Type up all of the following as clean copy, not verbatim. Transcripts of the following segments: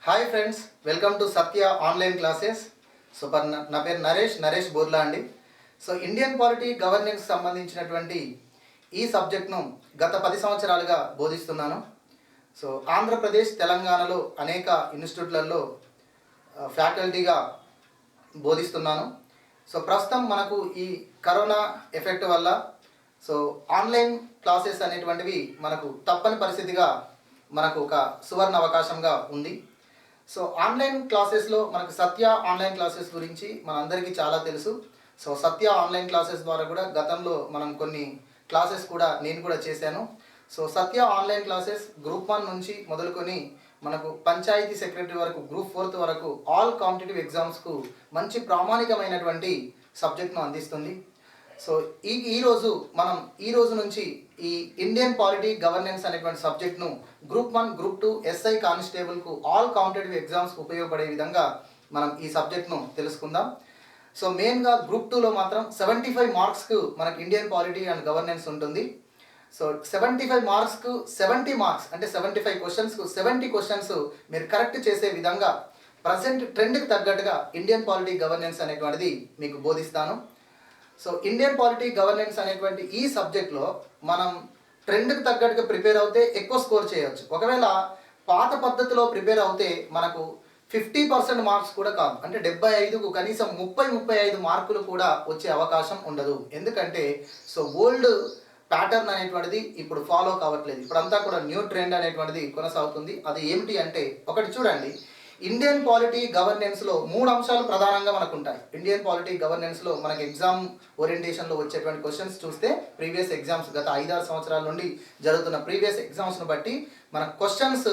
Hi friends, welcome to Satya online classes. నా పేరు నరేష్ బోర్లా అండి. సో ఇండియన్ పాలిటీ గవర్నెన్స్ సంబంధించినటువంటి ఈ సబ్జెక్ట్ను గత 10 సంవత్సరాలుగా బోధిస్తున్నాను. సో ఆంధ్రప్రదేశ్, తెలంగాణలో అనేక ఇన్స్టిట్యూట్లలో ఫ్యాకల్టీగా బోధిస్తున్నాను. సో ప్రస్తుతం మనకు ఈ కరోనా ఎఫెక్ట్ వల్ల సో ఆన్లైన్ క్లాసెస్ అనేటువంటివి మనకు తప్పని పరిస్థితిగా మనకు ఒక సువర్ణ అవకాశంగా ఉంది. సో ఆన్లైన్ క్లాసెస్లో మనకు సత్య ఆన్లైన్ క్లాసెస్ గురించి మనందరికీ చాలా తెలుసు. సో సత్య ఆన్లైన్ క్లాసెస్ ద్వారా కూడా గతంలో మనం కొన్ని క్లాసెస్ కూడా నేను కూడా చేశాను. సో సత్య ఆన్లైన్ క్లాసెస్ గ్రూప్ 1 నుంచి మొదలుకొని మనకు పంచాయతీ సెక్రటరీ వరకు, గ్రూప్ 4 వరకు ఆల్ కాంపిటేటివ్ ఎగ్జామ్స్కు మంచి ప్రామాణికమైనటువంటి సబ్జెక్ట్ను అందిస్తుంది. సో ఈ రోజు నుంచి ఈ ఇండియన్ పాలిటీ గవర్నెన్స్ అనేటువంటి సబ్జెక్ట్ను గ్రూప్ 1, గ్రూప్ 2, ఎస్ఐ కానిస్టేబుల్కు ఆల్ కాంపిటేటివ్ ఎగ్జామ్స్కు ఉపయోగపడే విధంగా మనం ఈ సబ్జెక్ట్ను తెలుసుకుందాం. సో మెయిన్గా గ్రూప్ 2లో మాత్రం 75 మార్క్స్కు మనకు ఇండియన్ పాలిటీ అండ్ గవర్నెన్స్ ఉంటుంది. సో 75 మార్క్స్కు 70 మార్క్స్ అంటే 75 క్వశ్చన్స్కు 70 క్వశ్చన్స్ మీరు కరెక్ట్ చేసే విధంగా ప్రజెంట్ ట్రెండ్కి తగ్గట్టుగా ఇండియన్ పాలిటీ గవర్నెన్స్ అనేటువంటిది మీకు బోధిస్తాను. సో ఇండియన్ పాలిటీ గవర్నెన్స్ అనేటువంటి ఈ సబ్జెక్ట్లో మనం ట్రెండ్కి తగ్గట్టుగా ప్రిపేర్ అవుతే ఎక్కువ స్కోర్ చేయవచ్చు. ఒకవేళ పాత పద్ధతిలో ప్రిపేర్ అవుతే మనకు 50% మార్క్స్ కూడా కాదు, అంటే 75కు కనీసం 35 మార్కులు కూడా వచ్చే అవకాశం ఉండదు. ఎందుకంటే సో ఓల్డ్ ప్యాటర్న్ అనేటువంటిది ఇప్పుడు ఫాలో కావట్లేదు. ఇప్పుడంతా కూడా న్యూ ట్రెండ్ అనేటువంటిది కొనసాగుతుంది. అది ఏమిటి అంటే, ఒకటి చూడండి, ఇండియన్ పాలిటీ గవర్నెన్స్లో 3 అంశాలు ప్రధానంగా మనకు ఉంటాయి. ఇండియన్ పాలిటీ గవర్నెన్స్లో మనకి ఎగ్జామ్ ఓరియంటేషన్లో వచ్చేటువంటి క్వశ్చన్స్ చూస్తే ప్రీవియస్ ఎగ్జామ్స్ గత 5-6 సంవత్సరాల నుండి జరుగుతున్న ప్రీవియస్ ఎగ్జామ్స్ను బట్టి మన క్వశ్చన్స్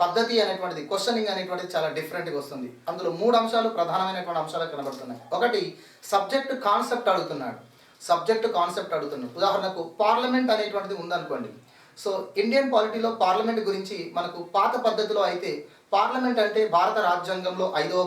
పద్ధతి అనేటువంటిది, క్వశ్చనింగ్ అనేటువంటిది చాలా డిఫరెంట్గా వస్తుంది. అందులో 3 అంశాలు ప్రధానమైనటువంటి అంశాలు కనబడుతున్నాయి. ఒకటి, సబ్జెక్ట్ కాన్సెప్ట్ అడుగుతున్నాడు. ఉదాహరణకు పార్లమెంట్ అనేటువంటిది ఉందనుకోండి. సో ఇండియన్ పాలిటీలో పార్లమెంట్ గురించి మనకు పాత పద్ధతిలో అయితే పార్లమెంట్ అంటే భారత రాజ్యాంగంలో 5వ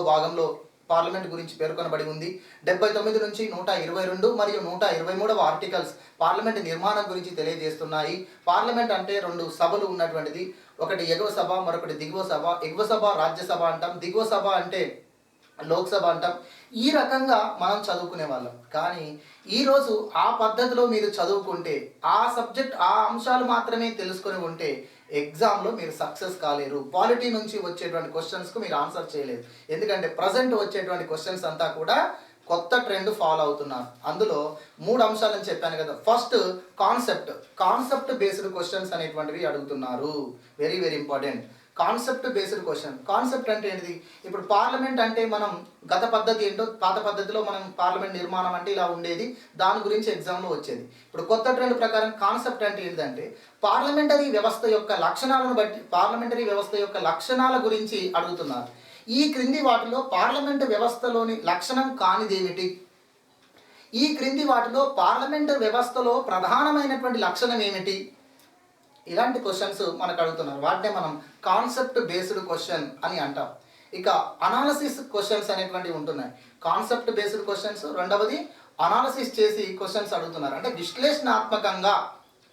భాగంలో పార్లమెంట్ గురించి పేర్కొనబడి ఉంది. 79 నుంచి 122 మరియు 123వ ఆర్టికల్స్ పార్లమెంట్ నిర్మాణం గురించి తెలియజేస్తున్నాయి. పార్లమెంట్ అంటే 2 సభలు ఉన్నటువంటిది. ఒకటి ఎగువ సభ, మరొకటి దిగువ సభ. ఎగువ సభ రాజ్యసభ అంటాం, దిగువ సభ అంటే లోక్సభ అంటాం. ఈ రకంగా మనం చదువుకునే వాళ్ళం. కానీ ఈరోజు ఆ పద్ధతిలో మీరు చదువుకుంటే, ఆ సబ్జెక్ట్ ఆ అంశాలు మాత్రమే తెలుసుకొని ఉంటే ఎగ్జామ్లో మీరు సక్సెస్ కాలేరు. పాలిటీ నుంచి వచ్చేటువంటి క్వశ్చన్స్కు మీరు ఆన్సర్ చేయలేరు. ఎందుకంటే ప్రజెంట్ వచ్చేటువంటి క్వశ్చన్స్ అంతా కూడా కొత్త ట్రెండ్ ఫాలో అవుతున్నారు. అందులో 3 అంశాలని చెప్పాను కదా. ఫస్ట్, కాన్సెప్ట్ బేస్డ్ క్వశ్చన్స్ అనేటువంటివి అడుగుతున్నారు. Very very important. Concept based question. Concept అంటే ఏంటిది? ఇప్పుడు పార్లమెంట్ అంటే మనం గత పద్ధతి ఏంటో, పాత పద్ధతిలో మనం పార్లమెంట్ నిర్మాణం అంటే ఇలా ఉండేది, దాని గురించి ఎగ్జామ్లో వచ్చేది. ఇప్పుడు కొత్త ట్రెండ్ ప్రకారం కాన్సెప్ట్ అంటే ఏంటంటే పార్లమెంటరీ వ్యవస్థ యొక్క లక్షణాల గురించి అడుగుతున్నారు. ఈ క్రింది వాటిలో పార్లమెంటు వ్యవస్థలోని లక్షణం కానిదేమిటి? ఈ క్రింది వాటిలో పార్లమెంటు వ్యవస్థలో ప్రధానమైనటువంటి లక్షణం ఏమిటి? ఇలాంటి క్వశ్చన్స్ మనకు అడుగుతున్నారు. వాటినే మనం కాన్సెప్ట్ బేస్డ్ క్వశ్చన్ అని అంటాం. ఇక అనాలసిస్ క్వశ్చన్స్ అనేటువంటివి ఉంటున్నాయి. Concept based questions. రెండవది, అనాలసిస్ చేసి క్వశ్చన్స్ అడుగుతున్నారు, అంటే విశ్లేషణాత్మకంగా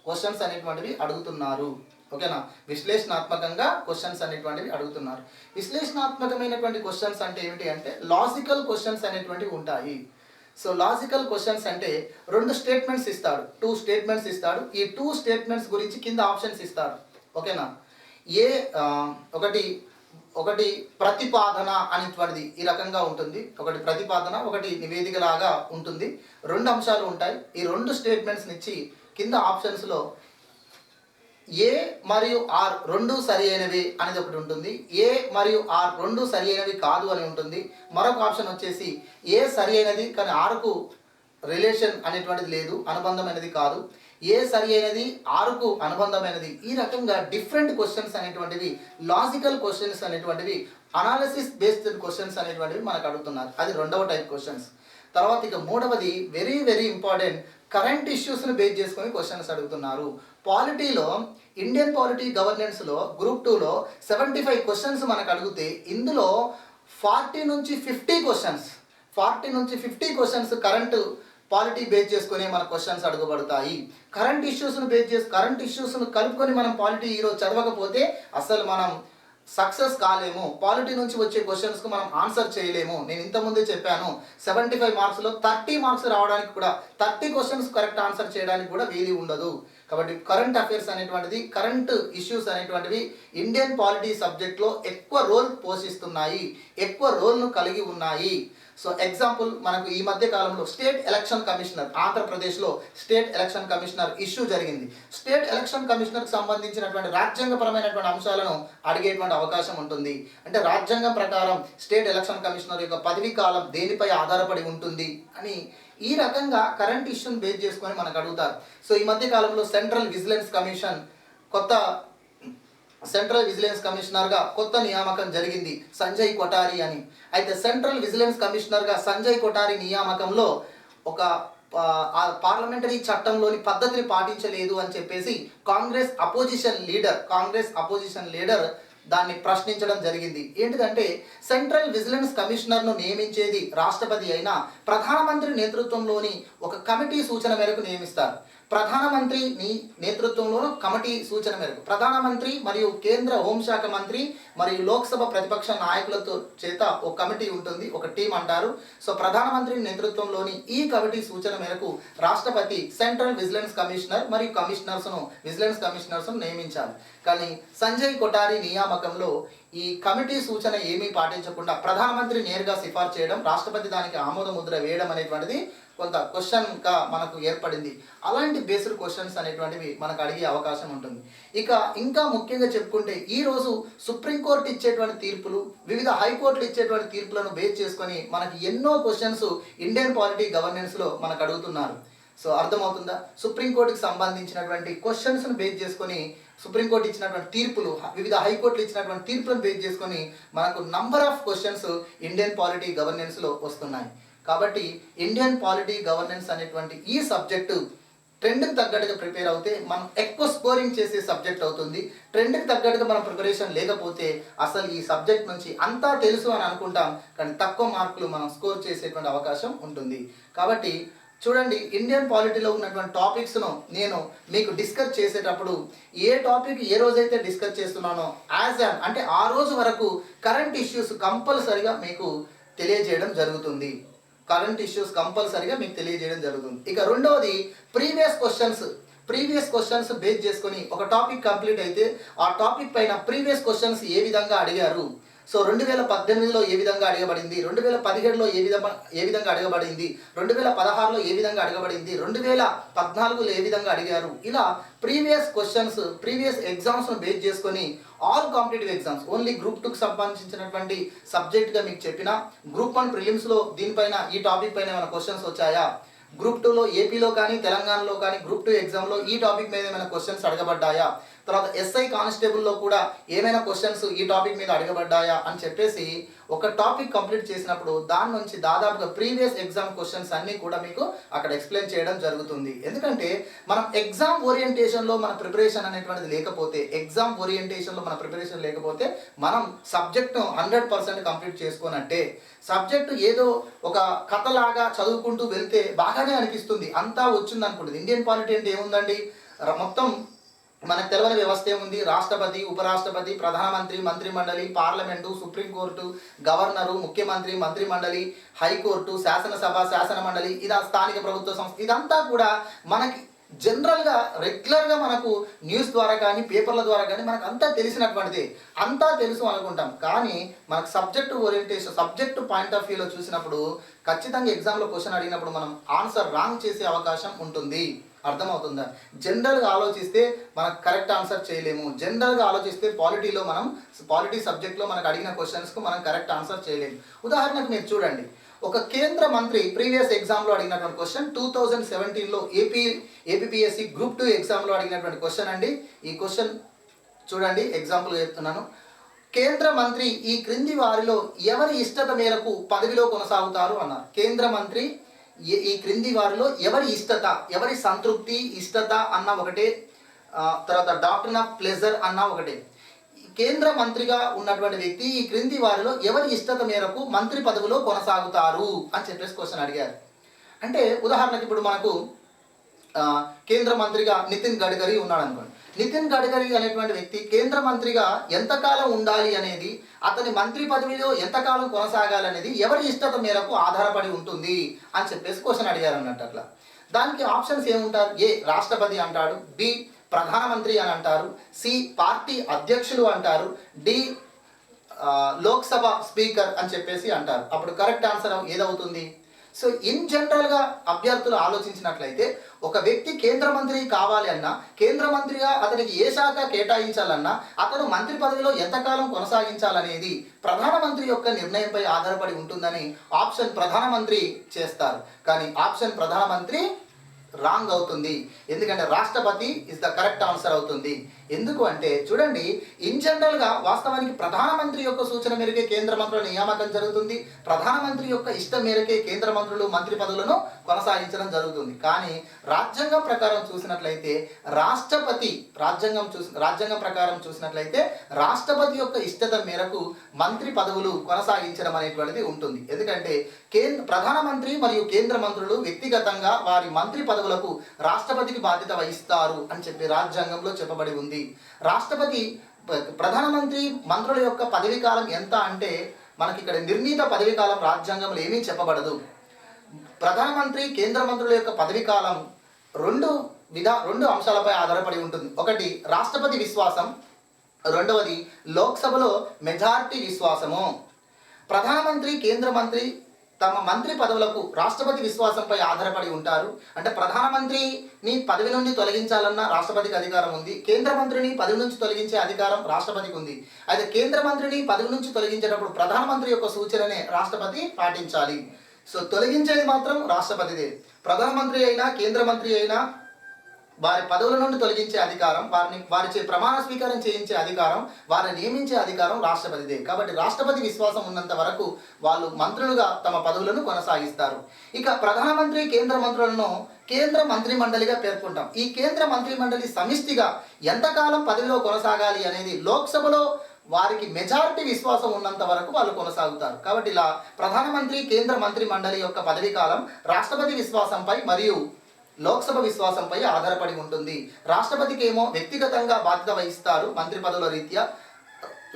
క్వశ్చన్స్ అనేటువంటివి అడుగుతున్నారు. ఓకేనా? విశ్లేషణాత్మకంగా క్వశ్చన్స్ అనేటువంటివి అడుగుతున్నారు. విశ్లేషణాత్మకమైనటువంటి క్వశ్చన్స్ అంటే ఏమిటి అంటే లాజికల్ క్వశ్చన్స్ అనేటువంటివి ఉంటాయి. సో లాజికల్ క్వశ్చన్స్ అంటే 2 స్టేట్మెంట్స్ ఇస్తాడు, 2 స్టేట్మెంట్స్ ఇస్తాడు. ఈ 2 స్టేట్మెంట్స్ గురించి కింద ఆప్షన్స్ ఇస్తాడు. ఓకేనా? ఒకటి ప్రతిపాదన అనేటువంటిది ఈ రకంగా ఉంటుంది. ఒకటి ప్రతిపాదన, ఒకటి నివేదిక లాగా ఉంటుంది. 2 అంశాలు ఉంటాయి. ఈ 2 స్టేట్మెంట్స్ని ఇచ్చి కింద ఆప్షన్స్లో ఏ మరియు ఆర్ 2 సరి అయినవి అనేది ఒకటి ఉంటుంది. ఏ మరియు ఆర్ 2 సరి అయినవి కాదు అని ఉంటుంది. మరొక ఆప్షన్ వచ్చేసి ఏ సరి అయినది కానీ ఆర్కు రిలేషన్ అనేటువంటిది లేదు, అనుబంధమైనది కాదు. ఏ సరి అయినది, ఆర్కు అనుబంధమైనది. ఈ రకంగా డిఫరెంట్ క్వశ్చన్స్ అనేటువంటివి, లాజికల్ క్వశ్చన్స్ అనేటువంటివి, అనాలిసిస్ బేస్డ్ క్వశ్చన్స్ అనేటువంటివి మనకు అడుగుతున్నారు. అది 2వ టైప్ క్వశ్చన్స్. తర్వాత ఇక 3వది వెరీ వెరీ ఇంపార్టెంట్, కరెంట్ ఇష్యూస్ను బేస్ చేసుకొని క్వశ్చన్స్ అడుగుతున్నారు. పాలిటీలో, ఇండియన్ పాలిటీ గవర్నెన్స్లో గ్రూప్ 2లో 75 క్వశ్చన్స్ మనకు అడిగితే ఇందులో 40 నుంచి 50 క్వశ్చన్స్ కరెంట్ పాలిటీ బేస్ చేసుకుని మన క్వశ్చన్స్ అడగబడతాయి. కరెంట్ ఇష్యూస్ను కలుపుకొని మనం పాలిటీ ఈరోజు చదవకపోతే అసలు మనం సక్సెస్ కాలేము, పాలిటీ నుంచి వచ్చే క్వశ్చన్స్కు మనం ఆన్సర్ చేయలేము. నేను ఇంతకుముందే చెప్పాను 75 మార్క్స్లో 30 మార్క్స్ రావడానికి కూడా 30 క్వశ్చన్స్ కరెక్ట్ ఆన్సర్ చేయడానికి కూడా వీలు ఉండదు. కాబట్టి కరెంట్ అఫైర్స్ అనేటువంటిది, కరెంట్ ఇష్యూస్ అనేటువంటివి ఇండియన్ పాలిటీ సబ్జెక్ట్లో ఎక్కువ రోల్ పోషిస్తున్నాయి, ఎక్కువ రోల్ను కలిగి ఉన్నాయి. సో ఎగ్జాంపుల్, మనకు ఈ మధ్య కాలంలో స్టేట్ ఎలక్షన్ కమిషనర్, ఆంధ్రప్రదేశ్లో స్టేట్ ఎలక్షన్ కమిషనర్ ఇష్యూ జరిగింది. స్టేట్ ఎలక్షన్ కమిషనర్కి సంబంధించినటువంటి రాజ్యాంగపరమైనటువంటి అంశాలను అడిగేటువంటి అవకాశం ఉంటుంది. అంటే రాజ్యాంగం ప్రకారం స్టేట్ ఎలక్షన్ కమిషనర్ యొక్క పదవీ కాలం దేనిపై ఆధారపడి ఉంటుంది అని ఈ రకంగా కరెంట్ ఇష్యూని బేస్ చేసుకొని మనకు అడుగుతారు. సో ఈ మధ్య కాలంలో సెంట్రల్ విజిలెన్స్ కమిషనర్గా కొత్త నియామకం జరిగింది, సంజయ్ కొఠారి అని. అయితే సెంట్రల్ విజిలెన్స్ కమిషనర్గా సంజయ్ కొఠారి నియామకంలో ఒక పార్లమెంటరీ చట్టంలోని పద్ధతిని పాటించలేదు అని చెప్పేసి కాంగ్రెస్ అపోజిషన్ లీడర్ దాన్ని ప్రశ్నించడం జరిగింది. ఏంటిదంటే సెంట్రల్ విజిలెన్స్ కమిషనర్ను నియమించేది రాష్ట్రపతి అయినా ప్రధానమంత్రి నేతృత్వంలోని ఒక కమిటీ సూచన మేరకు నియమిస్తారు. ప్రధానమంత్రి నేతృత్వంలో కమిటీ సూచన మేరకు ప్రధానమంత్రి మరియు కేంద్ర హోంశాఖ మంత్రి మరియు లోక్సభ ప్రతిపక్ష నాయకులతో చేత ఒక కమిటీ ఉంటుంది, ఒక టీం అంటారు. సో ప్రధానమంత్రి నేతృత్వంలోని ఈ కమిటీ సూచన మేరకు రాష్ట్రపతి సెంట్రల్ విజిలెన్స్ కమిషనర్ మరియు విజిలెన్స్ కమిషనర్స్ను నియమించాలి. కానీ సంజయ్ కొఠారి నియామకంలో ఈ కమిటీ సూచన ఏమీ పాటించకుండా ప్రధానమంత్రి నేరుగా సిఫార్సు చేయడం, రాష్ట్రపతి దానికి ఆమోద ముద్ర వేయడం అనేటువంటిది కొంత క్వశ్చన్గా మనకు ఏర్పడింది. అలాంటి బేస్డ్ క్వశ్చన్స్ అనేటువంటివి మనకు అడిగే అవకాశం ఉంటుంది. ఇంకా ముఖ్యంగా చెప్పుకుంటే ఈరోజు సుప్రీంకోర్టు ఇచ్చేటువంటి తీర్పులు, వివిధ హైకోర్టులు ఇచ్చేటువంటి తీర్పులను బేస్ చేసుకొని మనకి ఎన్నో క్వశ్చన్స్ ఇండియన్ పాలిటీ గవర్నెన్స్లో మనకు అడుగుతున్నారు. సో అర్థమవుతుందా? సుప్రీంకోర్టుకి సంబంధించినటువంటి క్వశ్చన్స్ను బేస్ చేసుకొని సుప్రీంకోర్టు ఇచ్చినటువంటి తీర్పులు, వివిధ హైకోర్టులు ఇచ్చినటువంటి తీర్పులను బేస్ చేసుకొని మనకు number of questions Indian polity గవర్నెన్స్లో వస్తున్నాయి. కాబట్టి ఇండియన్ పాలిటీ గవర్నెన్స్ అనేటువంటి ఈ సబ్జెక్టు ట్రెండ్కి తగ్గట్టుగా ప్రిపేర్ అవుతే మనం ఎక్కువ స్కోరింగ్ చేసే సబ్జెక్ట్ అవుతుంది. ట్రెండ్కి తగ్గట్టుగా మనం ప్రిపరేషన్ లేకపోతే అసలు ఈ సబ్జెక్ట్ నుంచి అంతా తెలుసు అని అనుకుంటాం, కానీ తక్కువ మార్కులు మనం స్కోర్ చేసేటువంటి అవకాశం ఉంటుంది. కాబట్టి చూడండి, ఇండియన్ పాలిటీలో ఉన్నటువంటి టాపిక్స్ను నేను మీకు డిస్కస్ చేసేటప్పుడు ఏ టాపిక్ ఏ రోజైతే డిస్కస్ చేస్తున్నానో అంటే ఆ రోజు వరకు కరెంట్ ఇష్యూస్ కంపల్సరిగా మీకు తెలియజేయడం జరుగుతుంది. ఇక రెండవది ప్రీవియస్ క్వశ్చన్స్ బేస్ చేసుకొని ఒక టాపిక్ కంప్లీట్ అయితే ఆ టాపిక్ పైన ప్రీవియస్ క్వశ్చన్స్ ఏ విధంగా అడిగారు, సో 2018లో ఏ విధంగా అడగబడింది, 2017లో ఏ విధంగా అడగబడింది, 2016లో ఏ విధంగా అడగబడింది, 2014లో ఏ విధంగా అడిగారు, ఇలా ప్రీవియస్ ఎగ్జామ్స్ను బేస్ చేసుకొని all competitive exams, only group 2కి సంబంధించినటువంటి సబ్జెక్ట్గా మీకు చెప్పిన గ్రూప్ 1 ప్రిలిమ్స్లో దీనిపైన ఈ టాపిక్ పైన ఏమైనా క్వశ్చన్స్ వచ్చాయా, గ్రూప్ 2లో ఏపీలో కానీ తెలంగాణలో కానీ గ్రూప్ 2 ఎగ్జామ్లో ఈ టాపిక్ మీద ఏమైనా క్వశ్చన్స్ అడగబడ్డాయా, తర్వాత ఎస్ఐ కానిస్టేబుల్లో కూడా ఏమైనా క్వశ్చన్స్ ఈ టాపిక్ మీద అడగబడ్డాయా అని చెప్పేసి ఒక టాపిక్ కంప్లీట్ చేసినప్పుడు దాని నుంచి దాదాపుగా ప్రీవియస్ ఎగ్జామ్ క్వశ్చన్స్ అన్నీ కూడా మీకు అక్కడ ఎక్స్ప్లెయిన్ చేయడం జరుగుతుంది. ఎందుకంటే మనం ఎగ్జామ్ ఓరియంటేషన్లో మన ప్రిపరేషన్ అనేటువంటిది లేకపోతే మనం సబ్జెక్ట్ను 100% కంప్లీట్ చేసుకోనట్టే. సబ్జెక్టు ఏదో ఒక కథలాగా చదువుకుంటూ వెళ్తే బాగానే అనిపిస్తుంది, అంతా వచ్చింది అనుకుంటుంది. ఇండియన్ పాలిటీ అంటే ఏముందండి, మొత్తం మనకు తెలియని వ్యవస్థ ఏముంది, రాష్ట్రపతి, ఉపరాష్ట్రపతి, ప్రధానమంత్రి, మంత్రిమండలి, పార్లమెంటు, సుప్రీంకోర్టు, గవర్నరు, ముఖ్యమంత్రి, మంత్రిమండలి, హైకోర్టు, శాసనసభ, శాసనమండలి, ఇది స్థానిక ప్రభుత్వ సంస్థ, ఇదంతా కూడా మనకి జనరల్గా రెగ్యులర్గా మనకు న్యూస్ ద్వారా కానీ పేపర్ల ద్వారా కానీ మనకు అంతా తెలిసినటువంటిది, అంతా తెలుసు అనుకుంటాం. కానీ మనకు సబ్జెక్టు పాయింట్ ఆఫ్ వ్యూలో చూసినప్పుడు ఖచ్చితంగా ఎగ్జామ్లో క్వశ్చన్ అడిగినప్పుడు మనం ఆన్సర్ రాంగ్ చేసే అవకాశం ఉంటుంది. అర్థమవుతుందా? జనరల్గా ఆలోచిస్తే మనకు కరెక్ట్ ఆన్సర్ చేయలేము. జనరల్గా ఆలోచిస్తే పాలిటీ సబ్జెక్ట్లో మనకు అడిగిన క్వశ్చన్స్కు మనం కరెక్ట్ ఆన్సర్ చేయలేము. ఉదాహరణకు మీరు చూడండి, ఒక కేంద్ర మంత్రి ప్రీవియస్ ఎగ్జామ్లో అడిగినటువంటి క్వశ్చన్ 2017లో ఏపీపీఎస్సీ గ్రూప్ 2 ఎగ్జామ్లో అడిగినటువంటి క్వశ్చన్ అండి. ఈ క్వశ్చన్ చూడండి, ఎగ్జాంపుల్ చెప్తున్నాను. కేంద్ర మంత్రి ఈ క్రింది వారిలో ఎవరి ఇష్టత మేరకు పదవిలో కొనసాగుతారు అన్నారు. కేంద్ర మంత్రి ఈ క్రింది వారిలో ఎవరి సంతృప్తి, ఇష్టత అన్న ఒకటే, తర్వాత డాక్టర్ ఆఫ్ ప్లెజర్ అన్న ఒకటే. కేంద్ర మంత్రిగా ఉన్నటువంటి వ్యక్తి ఈ క్రింది వారిలో ఎవరి ఇష్టత మేరకు మంత్రి పదవిలో కొనసాగుతారు అని చెప్పేసి క్వశ్చన్ అడిగారు. అంటే ఉదాహరణకి ఇప్పుడు మనకు కేంద్ర మంత్రిగా నితిన్ గడ్కరీ ఉన్నాడు అనుకోండి. నితిన్ గడ్కరీ అనేటువంటి వ్యక్తి కేంద్ర మంత్రిగా ఎంతకాలం ఉండాలి అనేది, అతని మంత్రి పదవిలో ఎంతకాలం కొనసాగాలి అనేది ఎవరి ఇష్టత మేరకు ఆధారపడి ఉంటుంది అని చెప్పేసి క్వశ్చన్ అడిగారు అన్నట్టు. అట్లా దానికి ఆప్షన్స్ ఏముంటారు? ఏ రాష్ట్రపతి అంటాడు, బి ప్రధానమంత్రి అని అంటారు, సి పార్టీ అధ్యక్షులు అంటారు, డి లోక్సభ స్పీకర్ అని చెప్పేసి అంటారు. అప్పుడు కరెక్ట్ ఆన్సర్ ఏదవుతుంది? సో ఇన్ జనరల్గా అభ్యర్థులు ఆలోచించినట్లయితే ఒక వ్యక్తి కేంద్ర మంత్రి కావాలి అన్నా, కేంద్ర మంత్రిగా అతనికి ఏ శాఖ కేటాయించాలన్నా, అతను మంత్రి పదవిలో ఎంతకాలం కొనసాగించాలనేది ప్రధానమంత్రి యొక్క నిర్ణయంపై ఆధారపడి ఉంటుందని ఆప్షన్ ప్రధానమంత్రి చేస్తారు. కానీ ఆప్షన్ ప్రధానమంత్రి రాంగ్ అవుతుంది. ఎందుకంటే రాష్ట్రపతి ఇస్ ద కరెక్ట్ ఆన్సర్ అవుతుంది. ఎందుకు అంటే చూడండి, ఇన్ జనరల్గా వాస్తవానికి ప్రధానమంత్రి యొక్క సూచన మేరకే కేంద్ర మంత్రుల నియామకం జరుగుతుంది. ప్రధానమంత్రి యొక్క ఇష్టం మేరకే కేంద్ర మంత్రులు మంత్రి పదవులను కొనసాగించడం జరుగుతుంది. కానీ రాజ్యాంగం ప్రకారం చూసినట్లయితే రాజ్యాంగం ప్రకారం చూసినట్లయితే రాష్ట్రపతి యొక్క ఇష్టత మేరకు మంత్రి పదవులు కొనసాగించడం అనేటువంటిది ఉంటుంది. ఎందుకంటే ప్రధానమంత్రి మరియు కేంద్ర మంత్రులు వ్యక్తిగతంగా వారి మంత్రి పదవులకు రాష్ట్రపతికి బాధ్యత వహిస్తారు అని చెప్పి రాజ్యాంగంలో చెప్పబడి ఉంది. ప్రధానమంత్రి మంత్రుల యొక్క పదవీ కాలం ఎంత అంటే మనకి ఇక్కడ నిర్ణీత పదవీ కాలం రాజ్యాంగంలో ఏమీ చెప్పబడదు. ప్రధానమంత్రి కేంద్ర మంత్రుల యొక్క పదవీ కాలం రెండు అంశాలపై ఆధారపడి ఉంటుంది. ఒకటి రాష్ట్రపతి విశ్వాసం, రెండవది లోక్సభలో మెజారిటీ విశ్వాసము. ప్రధానమంత్రి కేంద్ర మంత్రి తమ మంత్రి పదవులకు రాష్ట్రపతి విశ్వాసంపై ఆధారపడి ఉంటారు. అంటే ప్రధానమంత్రిని పదవి నుండి తొలగించాలన్న రాష్ట్రపతికి అధికారం ఉంది, కేంద్ర మంత్రిని పదవి నుంచి తొలగించే అధికారం రాష్ట్రపతికి ఉంది. అయితే కేంద్ర మంత్రిని పదవి నుంచి తొలగించేటప్పుడు ప్రధానమంత్రి యొక్క సూచననే రాష్ట్రపతి పాటించాలి. సో తొలగించేది మాత్రం రాష్ట్రపతిదే. ప్రధానమంత్రి అయినా కేంద్ర మంత్రి అయినా వారి పదవుల నుండి తొలగించే అధికారం, వారిచే ప్రమాణ స్వీకారం చేయించే అధికారం, వారిని నియమించే అధికారం రాష్ట్రపతిదే. కాబట్టి రాష్ట్రపతి విశ్వాసం ఉన్నంత వరకు వాళ్ళు మంత్రులుగా తమ పదవులను కొనసాగిస్తారు. ఇక ప్రధానమంత్రి కేంద్ర మంత్రులను కేంద్ర మంత్రి మండలిగా పేర్కొంటాం. ఈ కేంద్ర మంత్రి మండలి సమిష్టిగా ఎంతకాలం పదవిలో కొనసాగాలి అనేది లోక్సభలో వారికి మెజారిటీ విశ్వాసం ఉన్నంత వరకు వాళ్ళు కొనసాగుతారు. కాబట్టి ఇలా ప్రధానమంత్రి కేంద్ర మంత్రి మండలి యొక్క పదవీ కాలం రాష్ట్రపతి విశ్వాసంపై మరియు లోక్సభ విశ్వాసంపై ఆధారపడి ఉంటుంది. రాష్ట్రపతికి ఏమో వ్యక్తిగతంగా బాధ్యత వహిస్తారు మంత్రి పదవుల రీత్యా,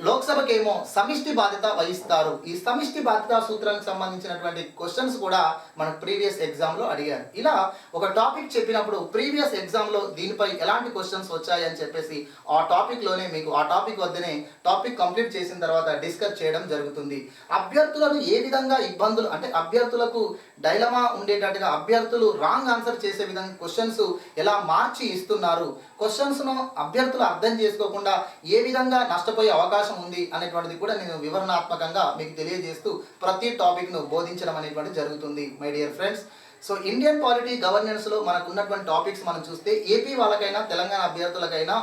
లోక్సభకేమో సమిష్టి బాధ్యత వహిస్తారు. ఈ సమిష్టి బాధ్యత సూత్రానికి సంబంధించినటువంటి క్వశ్చన్స్ కూడా మనకు ప్రీవియస్ ఎగ్జామ్లో అడిగారు. ఇలా ఒక టాపిక్ చెప్పినప్పుడు ప్రీవియస్ ఎగ్జామ్లో దీనిపై ఎలాంటి క్వశ్చన్స్ వచ్చాయని చెప్పేసి ఆ టాపిక్లోనే మీకు ఆ టాపిక్ వద్దనే టాపిక్ కంప్లీట్ చేసిన తర్వాత డిస్కస్ చేయడం జరుగుతుంది. అభ్యర్థులను ఏ విధంగా ఇబ్బందులు అంటే అభ్యర్థులకు డైలమా ఉండేటట్టుగా అభ్యర్థులు రాంగ్ ఆన్సర్ చేసే విధంగా క్వశ్చన్స్ ఎలా మార్చి ఇస్తున్నారు, క్వశ్చన్స్ను అభ్యర్థులు అర్థం చేసుకోకుండా ఏ విధంగా నష్టపోయే అవకాశం ఉంది అనేటువంటిది కూడా నేను వివరణాత్మకంగా మీకు తెలియజేస్తూ ప్రతి టాపిక్ను బోధించడం అనేటువంటిది జరుగుతుంది my dear friends. So Indian polity గవర్నెన్స్లో మనకు ఉన్నటువంటి టాపిక్స్ మనం చూస్తే ఏపీ వాళ్ళకైనా తెలంగాణ అభ్యర్థులకైనా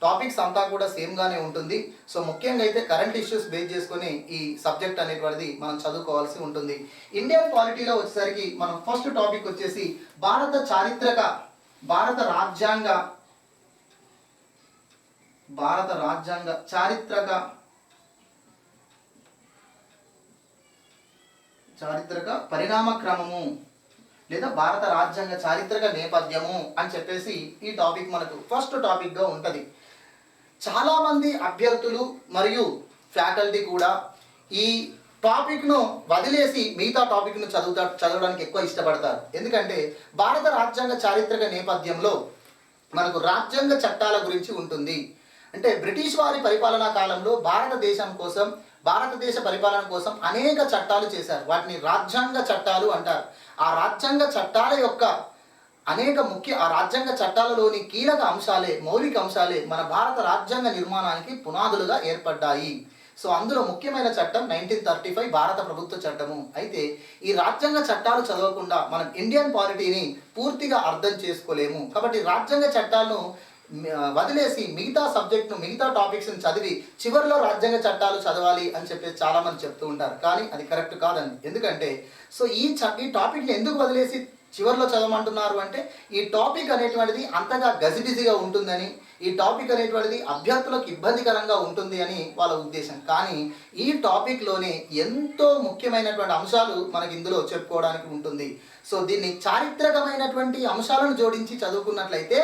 టాపిక్స్ అంతా కూడా సేమ్గానే ఉంటుంది. సో ముఖ్యంగా అయితే కరెంట్ ఇష్యూస్ బేస్ చేసుకొని ఈ సబ్జెక్ట్ అనేటువంటిది మనం చదువుకోవాల్సి ఉంటుంది. ఇండియన్ పాలిటీలో వచ్చేసరికి మనం ఫస్ట్ టాపిక్ వచ్చేసి భారత రాజ్యాంగ చారిత్రక పరిణామ క్రమము లేదా భారత రాజ్యాంగ చారిత్రక నేపథ్యము అని చెప్పేసి ఈ టాపిక్ మనకు ఫస్ట్ టాపిక్గా ఉంటుంది. చాలామంది అభ్యర్థులు మరియు ఫ్యాకల్టీ కూడా ఈ టాపిక్ను వదిలేసి మిగతా టాపిక్ను చదవడానికి ఎక్కువ ఇష్టపడతారు. ఎందుకంటే భారత రాజ్యాంగ చారిత్రక నేపథ్యంలో మనకు రాజ్యాంగ చట్టాల గురించి ఉంటుంది. అంటే బ్రిటిష్ వారి పరిపాలనా కాలంలో భారతదేశ పరిపాలన కోసం అనేక చట్టాలు చేశారు. వాటిని రాజ్యాంగ చట్టాలు అంటారు. ఆ రాజ్యాంగ చట్టాల యొక్క ఆ రాజ్యాంగ చట్టాలలోని కీలక అంశాలే, మౌలిక అంశాలే మన భారత రాజ్యాంగ నిర్మాణానికి పునాదులుగా ఏర్పడ్డాయి. సో అందులో ముఖ్యమైన చట్టం 1935 భారత ప్రభుత్వ చట్టము. అయితే ఈ రాజ్యాంగ చట్టాలు చదవకుండా మనం ఇండియన్ పాలిటీని పూర్తిగా అర్థం చేసుకోలేము. కాబట్టి రాజ్యాంగ చట్టాలను వదిలేసి మిగతా టాపిక్స్ని చదివి చివరిలో రాజ్యాంగ చట్టాలు చదవాలి అని చెప్పేసి చాలామంది చెప్తూ ఉంటారు. కానీ అది కరెక్ట్ కాదండి. ఎందుకంటే సో ఈ టాపిక్ని ఎందుకు వదిలేసి చివరిలో చదవమంటున్నారు అంటే ఈ టాపిక్ అనేటువంటిది అంతగా గజిబిజిగా ఉంటుందని, ఈ టాపిక్ అనేటువంటిది అభ్యర్థులకు ఇబ్బందికరంగా ఉంటుంది అని వాళ్ళ ఉద్దేశం. కానీ ఈ టాపిక్లోనే ఎంతో ముఖ్యమైనటువంటి అంశాలు మనకి ఇందులో చెప్పుకోవడానికి ఉంటుంది. సో దీన్ని చారిత్రకమైనటువంటి అంశాలను జోడించి చదువుకున్నట్లయితే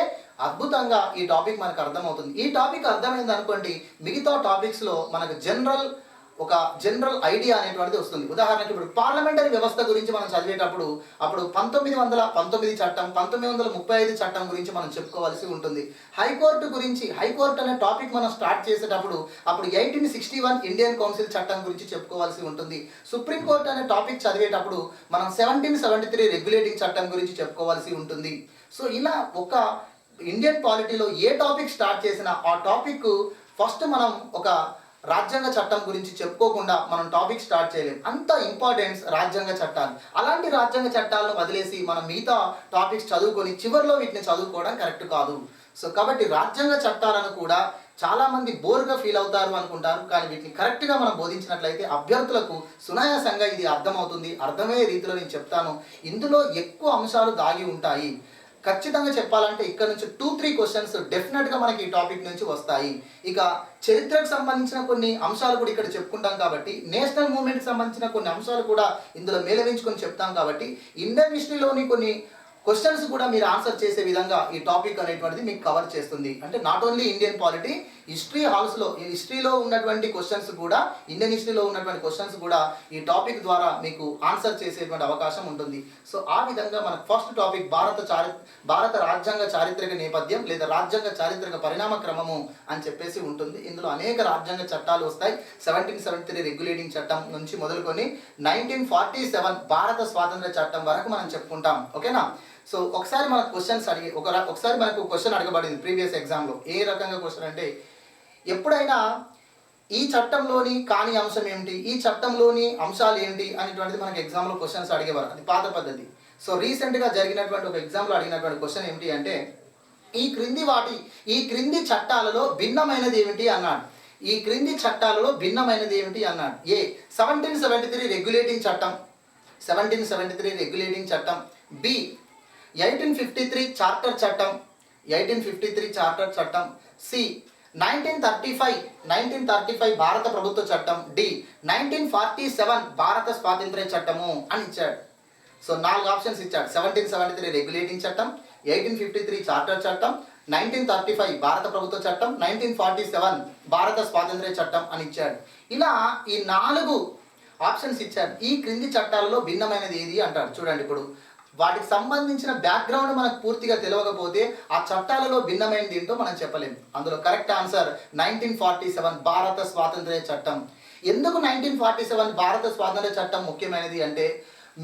అద్భుతంగా ఈ టాపిక్ మనకు అర్థమవుతుంది. ఈ టాపిక్ అర్థమైంది అనుకోండి, మిగతా టాపిక్స్లో మనకు జనరల్ ఐడియా అనేటువంటిది వస్తుంది. ఉదాహరణకి ఇప్పుడు పార్లమెంటరీ వ్యవస్థ గురించి మనం చదివేటప్పుడు అప్పుడు 1919 చట్టం, 1935 చట్టం గురించి మనం చెప్పుకోవాల్సి ఉంటుంది. హైకోర్టు అనే టాపిక్ మనం స్టార్ట్ చేసేటప్పుడు అప్పుడు 1861 ఇండియన్ కౌన్సిల్ చట్టం గురించి చెప్పుకోవాల్సి ఉంటుంది. సుప్రీంకోర్టు అనే టాపిక్ చదివేటప్పుడు మనం 1773 రెగ్యులేటింగ్ చట్టం గురించి చెప్పుకోవాల్సి ఉంటుంది. సో ఇలా ఒక ఇండియన్ పాలిటీలో ఏ టాపిక్ స్టార్ట్ చేసినా ఆ టాపిక్ ఫస్ట్ మనం ఒక రాజ్యాంగ చట్టం గురించి చెప్పుకోకుండా మనం టాపిక్ స్టార్ట్ చేయలేం. అంత ఇంపార్టెన్స్ రాజ్యాంగ చట్టాలు. అలాంటి రాజ్యాంగ చట్టాలను వదిలేసి మనం మిగతా టాపిక్స్ చదువుకొని చివరిలో వీటిని చదువుకోవడం కరెక్ట్ కాదు. సో కాబట్టి రాజ్యాంగ చట్టాలను కూడా చాలామంది బోర్గా ఫీల్ అవుతారు అనుకుంటారు, కానీ వీటిని కరెక్ట్గా మనం బోధించినట్లయితే అభ్యర్థులకు సునాయాసంగా ఇది అర్థమవుతుంది. అర్థమయ్యే రీతిలో నేను చెప్తాను. ఇందులో ఎక్కువ అంశాలు దాగి ఉంటాయి. ఖచ్చితంగా చెప్పాలంటే ఇక్కడ నుంచి 2-3 క్వశ్చన్స్ డెఫినెట్గా మనకి ఈ టాపిక్ నుంచి వస్తాయి. ఇక చరిత్రకు సంబంధించిన కొన్ని అంశాలు కూడా ఇక్కడ చెప్పుకుంటాం కాబట్టి, నేషనల్ మూవ్మెంట్కి సంబంధించిన కొన్ని అంశాలు కూడా ఇందులో మేళవించుకొని చెప్తాం కాబట్టి, ఇండియన్ హిస్టరీలోని కొన్ని క్వశ్చన్స్ కూడా మీరు ఆన్సర్ చేసే విధంగా ఈ టాపిక్ అనేటువంటిది మీకు కవర్ చేస్తుంది. అంటే నాట్ ఓన్లీ ఇండియన్ పాలిటీ, హిస్టరీలో ఉన్నటువంటి క్వశ్చన్స్ కూడా, ఇండియన్ హిస్టరీలో ఉన్నటువంటి క్వశ్చన్స్ కూడా ఈ టాపిక్ ద్వారా మీకు ఆన్సర్ చేసేటువంటి అవకాశం ఉంటుంది. సో ఆ విధంగా మన ఫస్ట్ టాపిక్ భారత రాజ్యాంగ చారిత్రక నేపథ్యం లేదా రాజ్యాంగ చారిత్రక పరిణామ క్రమము అని చెప్పేసి ఉంటుంది. ఇందులో అనేక రాజ్యాంగ చట్టాలు వస్తాయి. 1773 రెగ్యులేటింగ్ చట్టం నుంచి మొదలుకొని 1947 భారత స్వాతంత్ర చట్టం వరకు మనం చెప్పుకుంటాం. ఓకేనా? సో ఒకసారి మనకు క్వశ్చన్ అడగబడింది ప్రీవియస్ ఎగ్జామ్లో. ఏ రకంగా క్వశ్చన్ అంటే, ఎప్పుడైనా ఈ చట్టంలోని కాని అంశం ఏమిటి, ఈ చట్టంలోని అంశాలు ఏంటి అనేటువంటిది మనకి ఎగ్జామ్లో క్వశ్చన్స్ అడిగేవారు. అది పాత పద్ధతి. సో రీసెంట్గా జరిగినటువంటి ఒక ఎగ్జామ్లో అడిగినటువంటి క్వశ్చన్ ఏమిటి అంటే, ఈ క్రింది చట్టాలలో భిన్నమైనది ఏమిటి అన్నాడు. ఈ క్రింది చట్టాలలో భిన్నమైనది ఏమిటి అన్నాడు. ఏ 1773 రెగ్యులేటింగ్ చట్టం, 1773 రెగ్యులేటింగ్ చట్టం. బి 1853 చార్టర్ చట్టం, 1853 చార్టర్ చట్టం. సి 1935 భారత ప్రభుత్వ చట్టం. డి 1947 భారత స్వాతంత్ర్య చట్టము అని ఇచ్చాడు. సో 4 ఆప్షన్స్ ఇచ్చాడు. 1773 రెగ్యులేటింగ్ చట్టం, 1853 చార్టర్ చట్టం, 1935 భారత ప్రభుత్వ చట్టం, 1947 భారత స్వాతంత్ర్య చట్టం అని ఇచ్చాడు. ఇలా ఈ 4 ఆప్షన్స్ ఇచ్చాడు. ఈ క్రింది చట్టాలలో భిన్నమైనది ఏది అంటాడు. చూడండి, ఇప్పుడు వాటికి సంబంధించిన బ్యాక్గ్రౌండ్ మనకు పూర్తిగా తెలియకపోతే ఆ చట్టాలలో భిన్నమైనది ఏంటో మనం చెప్పలేము. అందులో కరెక్ట్ ఆన్సర్ 1947 భారత స్వాతంత్ర్య చట్టం. ఎందుకు 1947 భారత స్వాతంత్ర్య చట్టం ముఖ్యమైనది అంటే,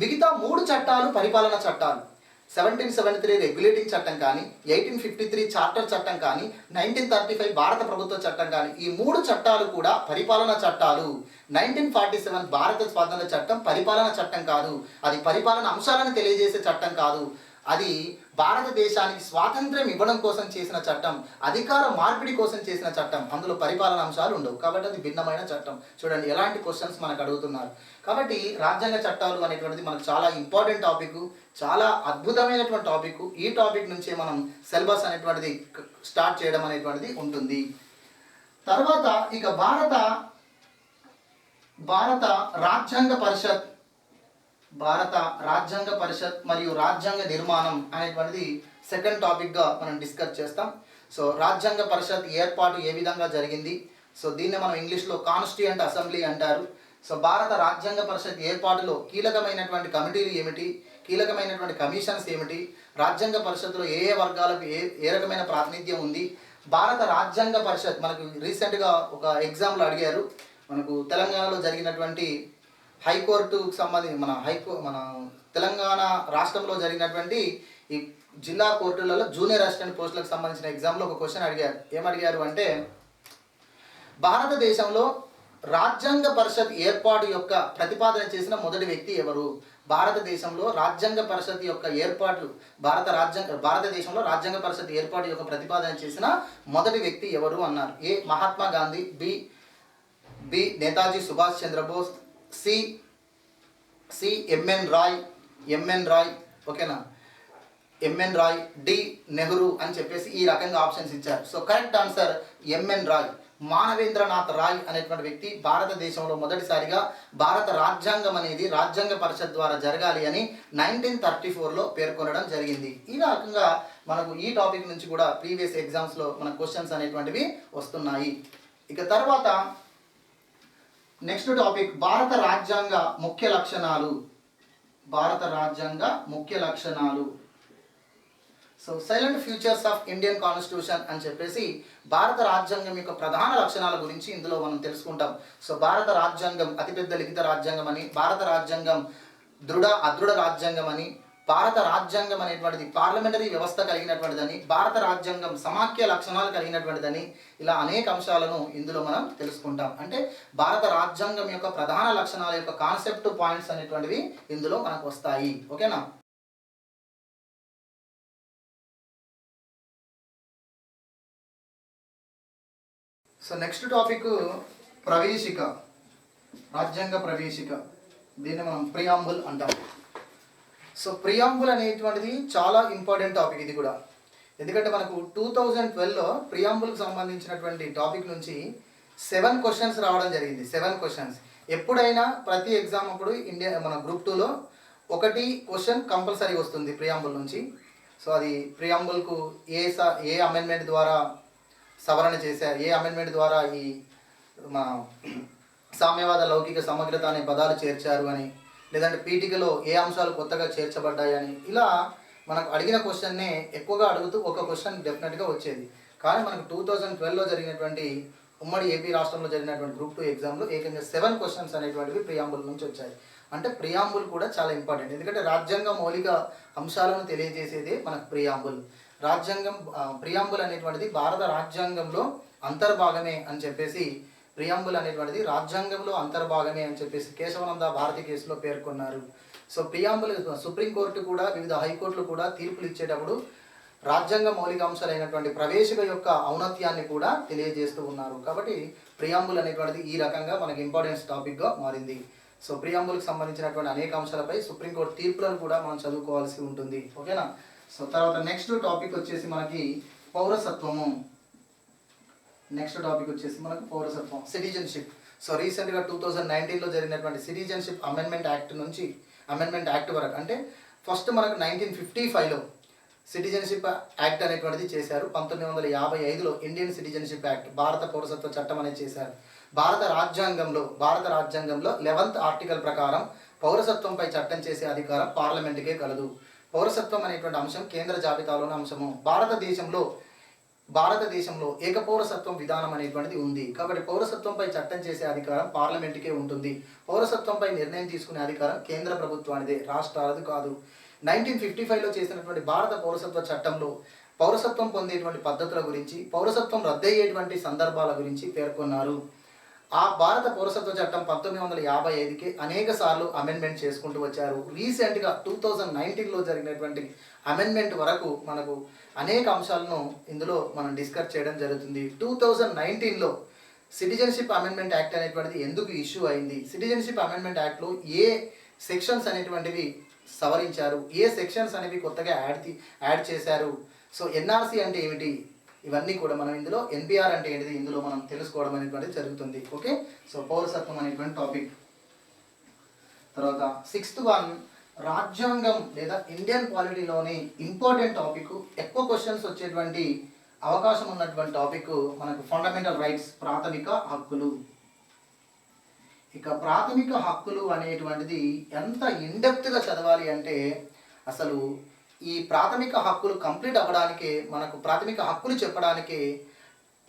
మిగతా 3 చట్టాలు పరిపాలన చట్టాలు. 1773 రెగ్యులేటింగ్ చట్టం కానీ, 1853 చార్టర్ చట్టం కానీ, 1935 భారత ప్రభుత్వ చట్టం కానీ, ఈ 3 చట్టాలు కూడా పరిపాలన చట్టాలు. 1947 భారత స్వాతంత్ర చట్టం పరిపాలన చట్టం కాదు. అది పరిపాలన అంశాలను తెలియజేసే చట్టం కాదు. అది భారతదేశానికి స్వాతంత్ర్యం ఇవ్వడం కోసం చేసిన చట్టం, అధికార మార్పిడి కోసం చేసిన చట్టం. అందులో పరిపాలన అంశాలు ఉండవు కాబట్టి అది భిన్నమైన చట్టం. చూడండి ఎలాంటి క్వశ్చన్స్ మనకు అడుగుతున్నారు. కాబట్టి రాజ్యాంగ చట్టాలు అనేటువంటిది మనకు చాలా ఇంపార్టెంట్ టాపిక్, చాలా అద్భుతమైనటువంటి టాపిక్. ఈ టాపిక్ నుంచే మనం సిలబస్ అనేటువంటిది స్టార్ట్ చేయడం అనేటువంటిది ఉంటుంది. తర్వాత ఇక భారత రాజ్యాంగ పరిషత్ మరియు రాజ్యాంగ నిర్మాణం అనేటువంటిది సెకండ్ టాపిక్గా మనం డిస్కస్ చేస్తాం. సో రాజ్యాంగ పరిషత్ ఏర్పాటు ఏ విధంగా జరిగింది, సో దీన్ని మనం ఇంగ్లీష్లో కాన్స్టిట్యూయెంట్ అసెంబ్లీ అంటారు. సో భారత రాజ్యాంగ పరిషత్ ఏర్పాటులో కీలకమైనటువంటి కమిటీలు ఏమిటి, కీలకమైనటువంటి కమిషన్స్ ఏమిటి, రాజ్యాంగ పరిషత్తులో ఏ వర్గాలకు ఏ రకమైన ప్రాతినిధ్యం ఉంది, భారత రాజ్యాంగ పరిషత్ మనకు రీసెంట్గా ఒక ఎగ్జామ్లో అడిగారు. మనకు తెలంగాణలో జరిగినటువంటి హైకోర్టుకు సంబంధించి మన తెలంగాణ రాష్ట్రంలో జరిగినటువంటి ఈ జిల్లా కోర్టులలో జూనియర్ అసిస్టెంట్ పోస్టులకు సంబంధించిన ఎగ్జామ్లో ఒక క్వశ్చన్ అడిగారు. ఏమడిగారు అంటే, భారతదేశంలో రాజ్యాంగ పరిషత్ ఏర్పాటు యొక్క ప్రతిపాదన చేసిన మొదటి వ్యక్తి ఎవరు? భారతదేశంలో రాజ్యాంగ పరిషత్ యొక్క ఏర్పాటు భారతదేశంలో రాజ్యాంగ పరిషత్ ఏర్పాటు యొక్క ప్రతిపాదన చేసిన మొదటి వ్యక్తి ఎవరు అన్నారు. A Mahatma Gandhi, B Netaji Subhash Chandrabose, C M N Roy, ఓకేనా, ఎంఎన్ రాయ్, డి నెహ్రూ అని చెప్పేసి ఈ రకంగా ఆప్షన్స్ ఇచ్చారు. So correct answer M N Roy. Manavendranath Roy అనేటువంటి వ్యక్తి భారతదేశంలో మొదటిసారిగా భారత రాజ్యాంగం అనేది రాజ్యాంగ పరిషత్ ద్వారా జరగాలి అని 1934లో పేర్కొనడం జరిగింది. ఈ రకంగా మనకు ఈ టాపిక్ నుంచి కూడా ప్రీవియస్ ఎగ్జామ్స్లో మన క్వశ్చన్స్ అనేటువంటివి వస్తున్నాయి. ఇక తర్వాత నెక్స్ట్ టాపిక్ భారత రాజ్యాంగ ముఖ్య లక్షణాలు. భారత రాజ్యాంగ ముఖ్య లక్షణాలు. So silent features of Indian constitution అని చెప్పేసి భారత రాజ్యాంగం యొక్క ప్రధాన లక్షణాల గురించి ఇందులో మనం తెలుసుకుంటాం. సో భారత రాజ్యాంగం అతిపెద్ద లిఖిత రాజ్యాంగం అని, భారత రాజ్యాంగం అదృఢ రాజ్యాంగం అని, భారత రాజ్యాంగం అనేటువంటిది పార్లమెంటరీ వ్యవస్థ కలిగినటువంటిదని, భారత రాజ్యాంగం సమాఖ్య లక్షణాలు కలిగినటువంటిదని, ఇలా అనేక అంశాలను ఇందులో మనం తెలుసుకుంటాం. అంటే భారత రాజ్యాంగం యొక్క ప్రధాన లక్షణాల యొక్క కాన్సెప్ట్ పాయింట్స్ అనేటువంటివి ఇందులో మనకు వస్తాయి. ఓకేనా? సో నెక్స్ట్ టాపిక్ ప్రవేశిక, రాజ్యాంగ ప్రవేశిక. దీన్ని మనం ప్రియాంబుల్ అంటాం. సో ప్రియాంబుల్ అనేటువంటిది చాలా ఇంపార్టెంట్ టాపిక్ ఇది కూడా. ఎందుకంటే మనకు 2012లో ప్రియాంబుల్కి సంబంధించినటువంటి టాపిక్ నుంచి 7 క్వశ్చన్స్ రావడం జరిగింది. 7 క్వశ్చన్స్. ఎప్పుడైనా ప్రతి ఎగ్జామ్ అప్పుడు మన గ్రూప్ 2లో ఒకటి క్వశ్చన్ కంపల్సరీ వస్తుంది ప్రియాంబుల్ నుంచి. సో అది ప్రియాంబుల్కు ఏ అమెండ్మెంట్ ద్వారా సవరణ చేశారు, ఏ అమెండ్మెంట్ ద్వారా ఈ మా సామ్యవాద లౌకిక సమగ్రత అనే పదాలు చేర్చారు అని, లేదంటే పీఠికలో ఏ అంశాలు కొత్తగా చేర్చబడ్డాయని, ఇలా మనకు అడిగిన క్వశ్చన్నే ఎక్కువగా అడుగుతూ ఒక క్వశ్చన్ డెఫినెట్గా వచ్చేది. కానీ మనకు 2012లో జరిగినటువంటి ఉమ్మడి ఏపీ రాష్ట్రంలో జరిగినటువంటి గ్రూప్ 2 ఎగ్జామ్లో ఏకంగా 7 క్వశ్చన్స్ అనేటువంటివి ప్రియాంబుల్ నుంచి వచ్చాయి. అంటే ప్రియాంబుల్ కూడా చాలా ఇంపార్టెంట్. ఎందుకంటే రాజ్యాంగ మౌలిక అంశాలను తెలియజేసేదే మనకు ప్రియాంబుల్. ప్రియాంబుల్ అనేటువంటిది భారత రాజ్యాంగంలో అంతర్భాగమే అని చెప్పేసి, ప్రియాంబుల్ అనేటువంటిది రాజ్యాంగంలో అంతర్భాగమే అని చెప్పేసి కేశవానంద భారతి కేసులో పేర్కొన్నారు. సో ప్రియాంబుల్ సుప్రీంకోర్టు కూడా వివిధ హైకోర్టులు కూడా తీర్పులు ఇచ్చేటప్పుడు రాజ్యాంగ మౌలిక అంశాలైనటువంటి ప్రవేశిక యొక్క ఔన్నత్యాన్ని కూడా తెలియజేస్తూ ఉన్నారు. కాబట్టి ప్రియాంబుల్ అనేటువంటిది ఈ రకంగా మనకి ఇంపార్టెన్స్ టాపిక్గా మారింది. సో ప్రియాంబుల్కి సంబంధించినటువంటి అనేక అంశాలపై సుప్రీంకోర్టు తీర్పులను కూడా మనం చదువుకోవాల్సి ఉంటుంది. ఓకేనా? సో తర్వాత నెక్స్ట్ టాపిక్ వచ్చేసి మనకి పౌరసత్వము. నెక్స్ట్ టాపిక్ వచ్చేసి మనకు పౌరసత్వం, సిటిజన్షిప్. సో రీసెంట్గా 2019లో జరిగినటువంటి సిటిజన్షిప్ అమెండ్మెంట్ యాక్ట్ వరకు, అంటే ఫస్ట్ మనకు 1955లో సిటిజన్షిప్ యాక్ట్ అనేటువంటిది చేశారు. 1955లో ఇండియన్ సిటిజన్షిప్ యాక్ట్, భారత పౌరసత్వ చట్టం అనేది చేశారు. భారత రాజ్యాంగంలో 11th ఆర్టికల్ ప్రకారం పౌరసత్వంపై చట్టం చేసే అధికారం పార్లమెంటుకే కలదు. పౌరసత్వం అనేటువంటి అంశం కేంద్ర జాబితాలోని అంశము. భారతదేశంలో ఏకపౌరసత్వం విధానం అనేటువంటిది ఉంది. కాబట్టి పౌరసత్వంపై చట్టం చేసే అధికారం పార్లమెంటుకే ఉంటుంది. పౌరసత్వంపై నిర్ణయం తీసుకునే అధికారం కేంద్ర ప్రభుత్వానిదే, రాష్ట్రాలది కాదు. 1955లో చేసినటువంటి భారత పౌరసత్వ చట్టంలో పౌరసత్వం పొందేటువంటి పద్ధతుల గురించి, పౌరసత్వం రద్దయ్యేటువంటి సందర్భాల గురించి పేర్కొన్నారు. ఆ భారత పౌరసత్వ చట్టం 1955కి అనేక సార్లు అమెండ్మెంట్ చేసుకుంటూ వచ్చారు. రీసెంట్గా 2019లో జరిగినటువంటి అమెండ్మెంట్ వరకు మనకు అనేక అంశాలను ఇందులో మనం డిస్కస్ చేయడం జరుగుతుంది. 2019లో సిటిజన్షిప్ అమెండ్మెంట్ యాక్ట్ అనేటువంటిది ఎందుకు ఇష్యూ అయింది, సిటిజన్షిప్ అమెండ్మెంట్ యాక్ట్లో ఏ సెక్షన్స్ అనేటువంటివి సవరించారు, ఏ సెక్షన్స్ అనేవి కొత్తగా యాడ్ చేశారు, సో ఎన్ఆర్సీ అంటే ఏమిటి, ఇవన్నీ కూడా మనం ఇందులో ఎన్పిఆర్ అంటే ఏంటిది ఇందులో మనం తెలుసుకోవడం అనేటువంటిది జరుగుతుంది. ఓకే? సో పౌరసత్వం అనేటువంటి టాపిక్. తర్వాత 6th వన్, రాజ్యాంగం లేదా ఇండియన్ పాలిటీలోని ఇంపార్టెంట్ టాపిక్, ఎక్కువ క్వశ్చన్స్ వచ్చేటువంటి అవకాశం ఉన్నటువంటి టాపిక్ మనకు ఫండమెంటల్ రైట్స్, ప్రాథమిక హక్కులు. ఇక ప్రాథమిక హక్కులు అనేటువంటిది ఎంత ఇన్డెప్త్గా చదవాలి అంటే అసలు ఈ ప్రాథమిక హక్కులు కంప్లీట్ అవ్వడానికి మనకు ప్రాథమిక హక్కులు చెప్పడానికి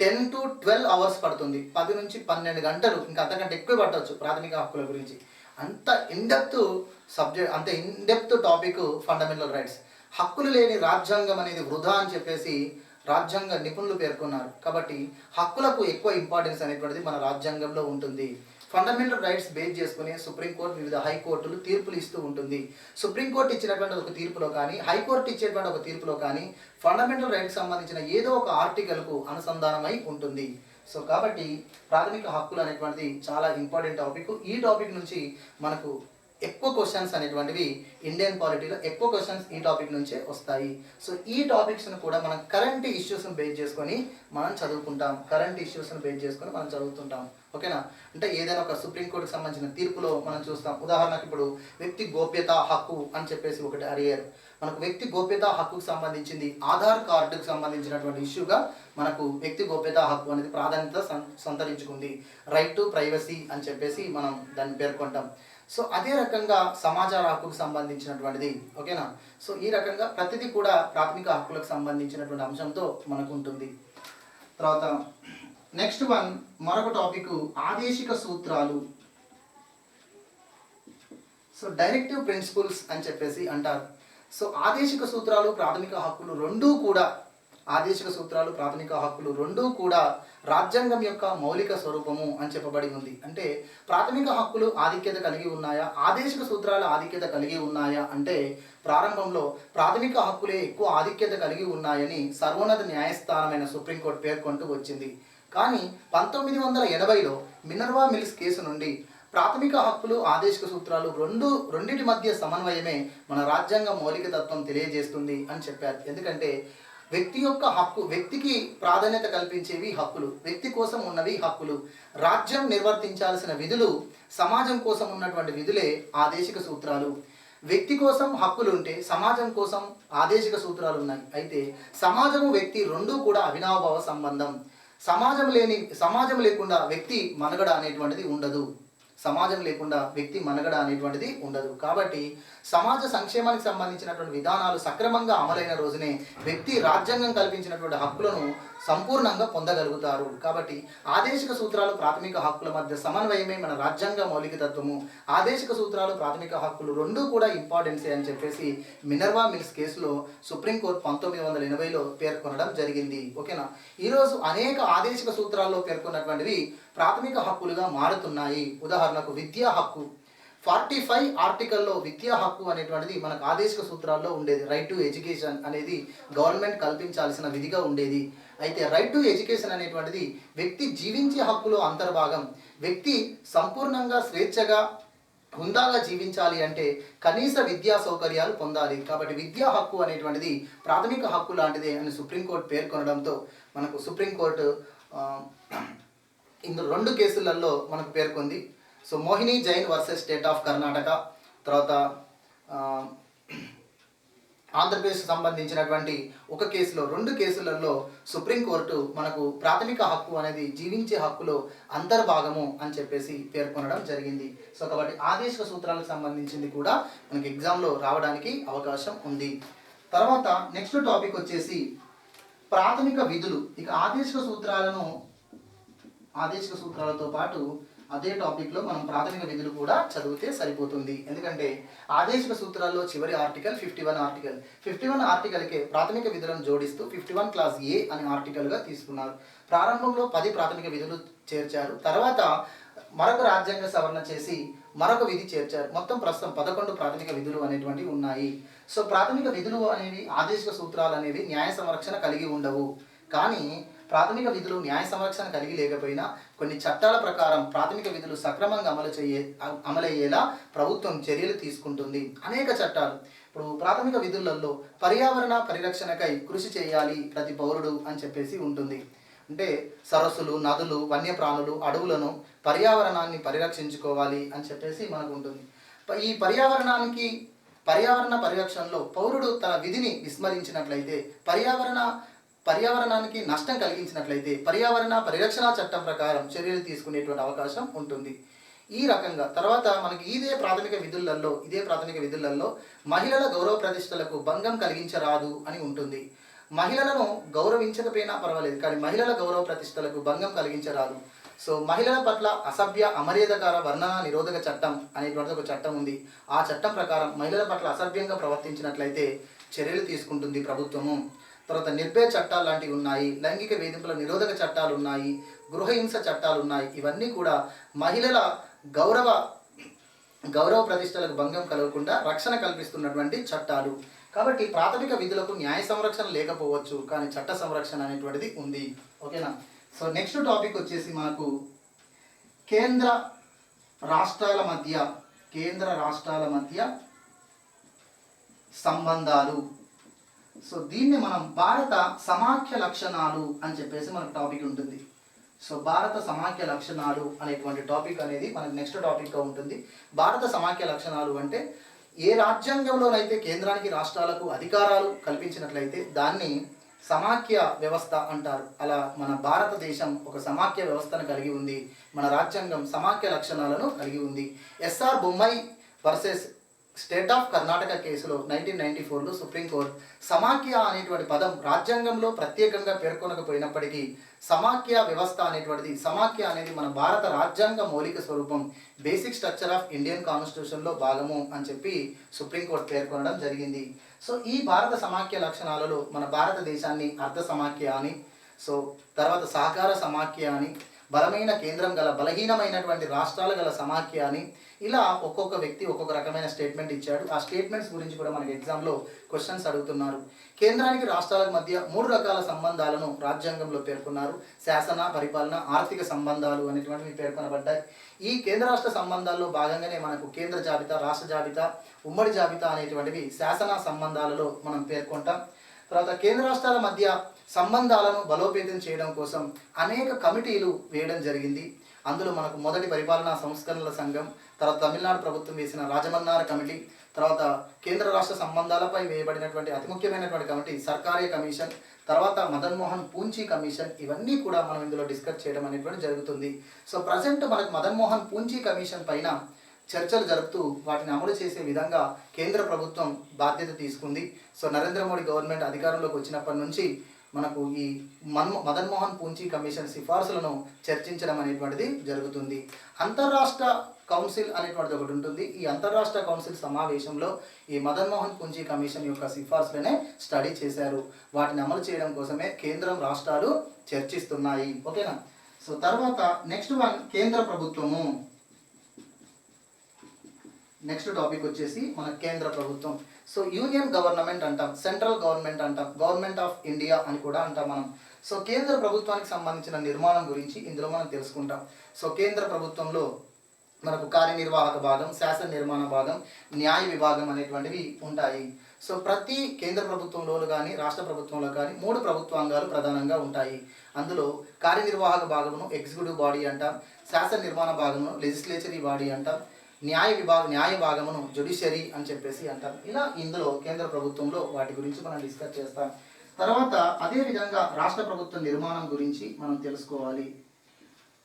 10 to 12 అవర్స్ పడుతుంది. 10 నుంచి 12 గంటలు, ఇంకా అంతకంటే ఎక్కువ పట్టవచ్చు ప్రాథమిక హక్కుల గురించి. అంత ఇన్డెప్త్ సబ్జెక్ట్, అంత ఇన్డెప్త్ టాపిక్ ఫండమెంటల్ రైట్స్. హక్కులు లేని రాజ్యాంగం అనేది వృధా అని చెప్పేసి రాజ్యాంగ నిపుణులు పేర్కొన్నారు. కాబట్టి హక్కులకు ఎక్కువ ఇంపార్టెన్స్ అనేటువంటిది మన రాజ్యాంగంలో ఉంటుంది. ఫండమెంటల్ రైట్స్ బేస్ చేసుకుని సుప్రీంకోర్టు వివిధ హైకోర్టులు తీర్పులు ఇస్తూ ఉంటుంది. సుప్రీంకోర్టు ఇచ్చినటువంటి ఒక తీర్పులో కానీ, హైకోర్టు ఇచ్చేటువంటి ఒక తీర్పులో కానీ ఫండమెంటల్ రైట్కి సంబంధించిన ఏదో ఒక ఆర్టికల్కు అనుసంధానమై ఉంటుంది. సో కాబట్టి ప్రాథమిక హక్కులు అనేటువంటిది చాలా ఇంపార్టెంట్ టాపిక్. ఈ టాపిక్ నుంచి మనకు ఎక్కువ క్వశ్చన్స్ అనేటువంటివి ఇండియన్ పాలిటీలో ఎక్కువ క్వశ్చన్స్ ఈ టాపిక్ నుంచే వస్తాయి. సో ఈ టాపిక్స్ను కూడా మనం కరెంట్ ఇష్యూస్ని బేస్ చేసుకొని మనం చదువుకుంటాం. మనం చదువుతుంటాం. ఓకేనా? అంటే ఏదైనా ఒక సుప్రీంకోర్టుకి సంబంధించిన తీర్పులో మనం చూస్తాం. ఉదాహరణకు ఇప్పుడు వ్యక్తి గోప్యత హక్కు అని చెప్పేసి ఒకటి అడిగారు. మనకు వ్యక్తి గోప్యత హక్కుకు సంబంధించింది ఆధార్ కార్డుకు సంబంధించినటువంటి ఇష్యూగా మనకు వ్యక్తి గోప్యత హక్కు అనేది ప్రాధాన్యత సంతరించుకుంది. రైట్ టు ప్రైవసీ అని చెప్పేసి మనం దాన్ని పేర్కొంటాం. సో అదే రకంగా సమాచార హక్కుకు సంబంధించినటువంటిది. ఓకేనా. సో ఈ రకంగా ప్రతిదీ కూడా ప్రాథమిక హక్కులకు సంబంధించినటువంటి అంశంతో మనకు ఉంటుంది. తర్వాత నెక్స్ట్ వన్ మరొక టాపిక్ ఆదేశిక సూత్రాలు. సో డైరెక్టివ్ ప్రిన్సిపల్స్ అని చెప్పేసి అంటారు. సో ఆదేశిక సూత్రాలు ప్రాథమిక హక్కులు రెండూ కూడా రాజ్యాంగం యొక్క మౌలిక స్వరూపము అని చెప్పబడి ఉంది. అంటే ప్రాథమిక హక్కులు ఆధిక్యత కలిగి ఉన్నాయా, ఆదేశిక సూత్రాలు ఆధిక్యత కలిగి ఉన్నాయా అంటే ప్రారంభంలో ప్రాథమిక హక్కులే ఎక్కువ ఆధిక్యత కలిగి ఉన్నాయని సర్వోన్నత న్యాయస్థానమైన సుప్రీంకోర్టు పేర్కొంటూ వచ్చింది. కానీ 1980లో మినర్వా మిల్స్ కేసు నుండి ప్రాథమిక హక్కులు ఆదేశిక సూత్రాలు రెండింటి మధ్య సమన్వయమే మన రాజ్యాంగ మౌలిక తత్వం తెలియజేస్తుంది అని చెప్పారు. ఎందుకంటే వ్యక్తి యొక్క హక్కు, వ్యక్తికి ప్రాధాన్యత కల్పించేవి హక్కులు, వ్యక్తి కోసం ఉన్నవి హక్కులు, రాజ్యం నిర్వర్తించాల్సిన విధులు, సమాజం కోసం ఉన్నటువంటి విధులే ఆదేశిక సూత్రాలు. వ్యక్తి కోసం హక్కులు ఉంటే సమాజం కోసం ఆదేశిక సూత్రాలు ఉన్నాయి. అయితే సమాజము వ్యక్తి రెండూ కూడా అవినాభావ సంబంధం. సమాజం లేకుండా వ్యక్తి మనుగడ అనేటువంటిది ఉండదు. కాబట్టి సమాజ సంక్షేమానికి సంబంధించినటువంటి విధానాలు సక్రమంగా అమలైన రోజునే వ్యక్తి రాజ్యాంగం కల్పించినటువంటి హక్కులను సంపూర్ణంగా పొందగలుగుతారు. కాబట్టి ఆదేశిక సూత్రాలు ప్రాథమిక హక్కుల మధ్య సమన్వయమే మన రాజ్యాంగ మౌలిక తత్వము. ఆదేశిక సూత్రాలు ప్రాథమిక హక్కులు రెండూ కూడా ఇంపార్టెన్సే అని చెప్పేసి మినర్వా మిల్స్ కేసులో సుప్రీంకోర్టు 1980లో పేర్కొనడం జరిగింది. ఓకేనా. ఈరోజు అనేక ఆదేశిక సూత్రాల్లో పేర్కొన్నటువంటివి ప్రాథమిక హక్కులుగా మారుతున్నాయి. ఉదాహరణకు విద్యా హక్కు 45 ఆర్టికల్లో విద్యా హక్కు అనేటువంటిది మనకు ఆదేశిక సూత్రాల్లో ఉండేది. రైట్ టు ఎడ్యుకేషన్ అనేది గవర్నమెంట్ కల్పించాల్సిన విధిగా ఉండేది. అయితే రైట్ టు ఎడ్యుకేషన్ అనేటువంటిది వ్యక్తి జీవించే హక్కులో అంతర్భాగం. వ్యక్తి సంపూర్ణంగా స్వేచ్ఛగా హుందాగా జీవించాలి అంటే కనీస విద్యా సౌకర్యాలు పొందాలి. కాబట్టి విద్యా హక్కు అనేటువంటిది ప్రాథమిక హక్కు లాంటిదే అని సుప్రీంకోర్టు పేర్కొనడంతో మనకు సుప్రీంకోర్టు ఇందులో 2 కేసులలో మనకు పేర్కొంది. So Mohini Jain versus state of Karnataka, తర్వాత ఆంధ్రప్రదేశ్ సంబంధించినటువంటి ఒక కేసులో 2 కేసులలో సుప్రీంకోర్టు మనకు ప్రాథమిక హక్కు అనేది జీవించే హక్కులో అంతర్భాగము అని చెప్పేసి పేర్కొనడం జరిగింది. సో కాబట్టి ఆదేశిక సూత్రాలకు సంబంధించింది కూడా మనకి ఎగ్జామ్లో రావడానికి అవకాశం ఉంది. తర్వాత నెక్స్ట్ టాపిక్ వచ్చేసి ప్రాథమిక విధులు. ఇక ఆదేశిక సూత్రాలతో పాటు అదే టాపిక్లో మనం ప్రాథమిక విధులు కూడా చదివితే సరిపోతుంది. ఎందుకంటే ఆదేశిక సూత్రాల్లో చివరి ఆర్టికల్ 51 ఆర్టికల్కే ప్రాథమిక విధులను జోడిస్తూ 51 క్లాస్ ఏ అనే ఆర్టికల్గా తీసుకున్నారు. ప్రారంభంలో 10 ప్రాథమిక విధులు చేర్చారు. తర్వాత మరొక రాజ్యాంగ సవరణ చేసి మరొక విధి చేర్చారు. మొత్తం ప్రస్తుతం 11 ప్రాథమిక విధులు అనేటువంటివి ఉన్నాయి. సో ప్రాథమిక విధులు అనేవి ఆదేశిక సూత్రాలు అనేవి న్యాయ సంరక్షణ కలిగి ఉండవు. కానీ ప్రాథమిక విధులు న్యాయ సంరక్షణ కలిగి లేకపోయినా కొన్ని చట్టాల ప్రకారం ప్రాథమిక విధులు సక్రమంగా అమలయ్యేలా ప్రభుత్వం చర్యలు తీసుకుంటుంది. అనేక చట్టాలు ఇప్పుడు ప్రాథమిక విధులలో పర్యావరణ పరిరక్షణకై కృషి చేయాలి ప్రతి పౌరుడు అని చెప్పేసి ఉంటుంది. అంటే సరస్సులు, నదులు, వన్యప్రాణులు, అడవులను, పర్యావరణాన్ని పరిరక్షించుకోవాలి అని చెప్పేసి మనకు ఉంటుంది. ఈ పర్యావరణ పరిరక్షణలో పౌరుడు తన విధిని విస్మరించినట్లయితే, పర్యావరణానికి నష్టం కలిగించినట్లయితే పర్యావరణ పరిరక్షణ చట్టం ప్రకారం చర్యలు తీసుకునేటువంటి అవకాశం ఉంటుంది. ఈ రకంగా తర్వాత మనకి ఇదే ప్రాథమిక విధులలో మహిళల గౌరవ ప్రతిష్టలకు భంగం కలిగించరాదు అని ఉంటుంది. మహిళలను గౌరవించకపోయినా పర్వాలేదు, కానీ మహిళల గౌరవ ప్రతిష్టలకు భంగం కలిగించరాదు. సో మహిళల పట్ల అసభ్య అమర్యాదకర వర్ణన నిరోధక చట్టం అనేటువంటి ఒక చట్టం ఉంది. ఆ చట్టం ప్రకారం మహిళల పట్ల అసభ్యంగా ప్రవర్తించినట్లయితే చర్యలు తీసుకుంటుంది ప్రభుత్వము. తర్వాత నిర్భయ చట్టాలు లాంటివి ఉన్నాయి, లైంగిక వేధింపుల నిరోధక చట్టాలు ఉన్నాయి, గృహహింస చట్టాలు ఉన్నాయి. ఇవన్నీ కూడా మహిళల గౌరవ ప్రతిష్టలకు భంగం కలగకుండా రక్షణ కల్పిస్తున్నటువంటి చట్టాలు. కాబట్టి ప్రాథమిక విధులకు న్యాయ సంరక్షణ లేకపోవచ్చు, కానీ చట్ట సంరక్షణ అనేటువంటిది ఉంది. ఓకేనా. సో నెక్స్ట్ టాపిక్ వచ్చేసి మనకు కేంద్ర రాష్ట్రాల మధ్య సంబంధాలు. సో దీన్ని మనం భారత సమాఖ్య లక్షణాలు అని చెప్పేసి మనకు టాపిక్ ఉంటుంది. సో భారత సమాఖ్య లక్షణాలు అనేటువంటి టాపిక్ అనేది మనకు నెక్స్ట్ టాపిక్గా ఉంటుంది. భారత సమాఖ్య లక్షణాలు అంటే ఏ రాజ్యాంగంలోనైతే కేంద్రానికి రాష్ట్రాలకు అధికారాలు కల్పించినట్లయితే దాన్ని సమాఖ్య వ్యవస్థ అంటారు. అలా మన భారతదేశం ఒక సమాఖ్య వ్యవస్థను కలిగి ఉంది. మన రాజ్యాంగం సమాఖ్య లక్షణాలను కలిగి ఉంది. S R Bommai versus state of Karnataka కేసులో 1994లో సుప్రీంకోర్టు సమాఖ్య అనేటువంటి పదం రాజ్యాంగంలో ప్రత్యేకంగా పేర్కొనకపోయినప్పటికీ సమాఖ్య వ్యవస్థ అనేటువంటిది, సమాఖ్య అనేది మన భారత రాజ్యాంగ మౌలిక స్వరూపం, బేసిక్ స్ట్రక్చర్ ఆఫ్ ఇండియన్ కాన్స్టిట్యూషన్లో భాగము అని చెప్పి సుప్రీంకోర్టు పేర్కొనడం జరిగింది. సో ఈ భారత సమాఖ్య లక్షణాలలో మన భారతదేశాన్ని అర్ధ సమాఖ్య అని, సో తర్వాత సహకార సమాఖ్య అని, బలమైన కేంద్రం గల బలహీనమైనటువంటి రాష్ట్రాలు గల సమాఖ్య అని, ఇలా ఒక్కొక్క వ్యక్తి ఒక్కొక్క రకమైన స్టేట్మెంట్ ఇచ్చాడు. ఆ స్టేట్మెంట్స్ గురించి కూడా మనకి ఎగ్జామ్లో క్వశ్చన్స్ అడుగుతున్నారు. కేంద్రానికి రాష్ట్రాల మధ్య 3 రకాల సంబంధాలను రాజ్యాంగంలో పేర్కొన్నారు. శాసన, పరిపాలన, ఆర్థిక సంబంధాలు అనేటువంటివి పేర్కొనబడ్డాయి. ఈ కేంద్ర రాష్ట్ర సంబంధాల్లో భాగంగానే మనకు కేంద్ర జాబితా, రాష్ట్ర జాబితా, ఉమ్మడి జాబితా అనేటువంటివి శాసన సంబంధాలలో మనం పేర్కొంటాం. తర్వాత కేంద్ర రాష్ట్రాల మధ్య సంబంధాలను బలోపేతం చేయడం కోసం అనేక కమిటీలు వేయడం జరిగింది. అందులో మనకు మొదటి పరిపాలనా సంస్కరణల సంఘం, తర్వాత తమిళనాడు ప్రభుత్వం వేసిన రాజమన్నార కమిటీ, తర్వాత కేంద్ర రాష్ట్ర సంబంధాలపై వేయబడినటువంటి అతి ముఖ్యమైనటువంటి కమిటీ సర్కారీ కమిషన్, తర్వాత మదన్ మోహన్ పూంచి కమిషన్, ఇవన్నీ కూడా మనం ఇందులో డిస్కస్ చేయడం అనేటువంటి జరుగుతుంది. సో ప్రజెంట్ మనకు మదన్ మోహన్ పూంచి కమిషన్ పైన చర్చలు జరుపుతూ వాటిని అమలు చేసే విధంగా కేంద్ర ప్రభుత్వం బాధ్యత తీసుకుంది. సో నరేంద్ర మోడీ గవర్నమెంట్ అధికారంలోకి వచ్చినప్పటి నుంచి మనకు ఈ మదన్ మోహన్ పూంచి కమిషన్ సిఫార్సులను చర్చించడం అనేటువంటిది జరుగుతుంది. అంతర్రాష్ట్ర కౌన్సిల్ అనేటువంటిది ఒకటి ఉంటుంది. ఈ అంతర్రాష్ట్ర కౌన్సిల్ సమావేశంలో ఈ మదన్ మోహన్ పూంచి కమిషన్ యొక్క సిఫార్సులనే స్టడీ చేశారు. వాటిని అమలు చేయడం కోసమే కేంద్రం, రాష్ట్రాలు చర్చిస్తున్నాయి. ఓకేనా. సో తర్వాత నెక్స్ట్ వన్ కేంద్ర ప్రభుత్వము. నెక్స్ట్ టాపిక్ వచ్చేసి మన కేంద్ర ప్రభుత్వం. సో యూనియన్ గవర్నమెంట్ అంటాం, సెంట్రల్ గవర్నమెంట్ అంటాం, గవర్నమెంట్ ఆఫ్ ఇండియా అని కూడా అంటాం మనం. సో కేంద్ర ప్రభుత్వానికి సంబంధించిన నిర్మాణం గురించి ఇందులో మనం తెలుసుకుంటాం. సో కేంద్ర ప్రభుత్వంలో మనకు కార్యనిర్వాహక భాగం, శాసన నిర్మాణ భాగం, న్యాయ విభాగం అనేటువంటివి ఉంటాయి. సో ప్రతి కేంద్ర ప్రభుత్వంలో కానీ రాష్ట్ర ప్రభుత్వంలో కానీ 3 ప్రభుత్వాంగాలు ప్రధానంగా ఉంటాయి. అందులో కార్యనిర్వాహక భాగమును ఎగ్జిక్యూటివ్ బాడీ అంటాం, శాసన నిర్మాణ భాగమును లెజిస్లేచరీ బాడీ అంటాం, న్యాయ భాగమును జ్యుడిషియరీ అని చెప్పేసి అంటాం. ఇలా ఇందులో కేంద్ర ప్రభుత్వంలో వాటి గురించి మనం డిస్కస్ చేస్తాం. తర్వాత అదేవిధంగా రాష్ట్ర ప్రభుత్వ నిర్మాణం గురించి మనం తెలుసుకోవాలి.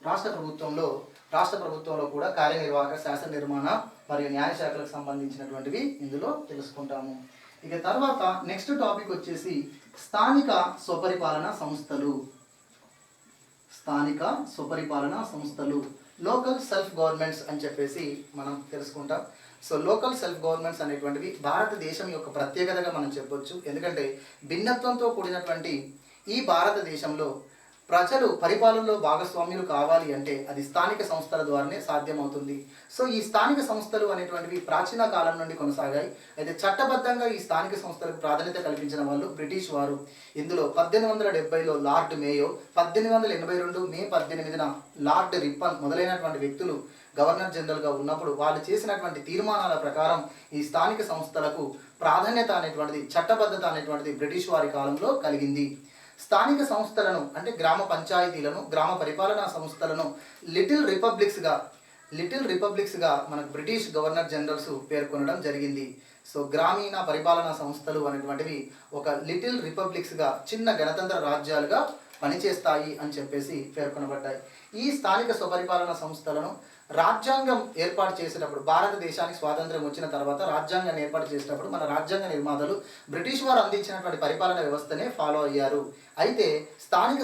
రాష్ట్ర ప్రభుత్వంలో కూడా కార్యనిర్వాహక, శాసన నిర్మాణ మరియు న్యాయ శాఖలకు సంబంధించినటువంటివి ఇందులో తెలుసుకుంటాము. ఇక తర్వాత నెక్స్ట్ టాపిక్ వచ్చేసి స్థానిక స్వపరిపాలన సంస్థలు. స్థానిక స్వపరిపాలన సంస్థలు, లోకల్ సెల్ఫ్ గవర్నమెంట్స్ అని చెప్పేసి మనం తెలుసుకుంటాం. సో లోకల్ సెల్ఫ్ గవర్నమెంట్స్ అనేటువంటివి భారతదేశం యొక్క ప్రత్యేకతగా మనం చెప్పొచ్చు. ఎందుకంటే భిన్నత్వంతో కూడినటువంటి ఈ భారతదేశంలో ప్రజలు పరిపాలనలో భాగస్వామ్యులు కావాలి అంటే అది స్థానిక సంస్థల ద్వారానే సాధ్యమవుతుంది. సో ఈ స్థానిక సంస్థలు అనేటువంటివి ప్రాచీన కాలం నుండి కొనసాగాయి. అయితే చట్టబద్ధంగా ఈ స్థానిక సంస్థలకు ప్రాధాన్యత కల్పించిన వాళ్ళు బ్రిటిష్ వారు. ఇందులో 1870లో లార్డ్ మేయో, 1882 మే 18న లార్డ్ రిప్పన్ మొదలైనటువంటి వ్యక్తులు గవర్నర్ జనరల్గా ఉన్నప్పుడు వాళ్ళు చేసినటువంటి తీర్మానాల ప్రకారం ఈ స్థానిక సంస్థలకు ప్రాధాన్యత అనేటువంటిది, చట్టబద్ధత అనేటువంటిది బ్రిటిష్ వారి కాలంలో కలిగింది. స్థానిక సంస్థలను అంటే గ్రామ పంచాయతీలను, గ్రామ పరిపాలనా సంస్థలను లిటిల్ రిపబ్లిక్స్గా మనకు బ్రిటిష్ గవర్నర్ జనరల్స్ పేర్కొనడం జరిగింది. సో గ్రామీణ పరిపాలనా సంస్థలు అనేటువంటివి ఒక లిటిల్ రిపబ్లిక్స్గా, చిన్న గణతంత్ర రాజ్యాలుగా పనిచేస్తాయి అని చెప్పేసి పేర్కొనబడ్డాయి. ఈ స్థానిక స్వపరిపాలన సంస్థలను రాజ్యాంగం ఏర్పాటు చేసేటప్పుడు, భారతదేశానికి స్వాతంత్ర్యం వచ్చిన తర్వాత రాజ్యాంగాన్ని ఏర్పాటు చేసేటప్పుడు మన రాజ్యాంగ నిర్మాతలు బ్రిటిష్ వారు అందించినటువంటి పరిపాలన వ్యవస్థనే ఫాలో అయ్యారు. అయితే స్థానిక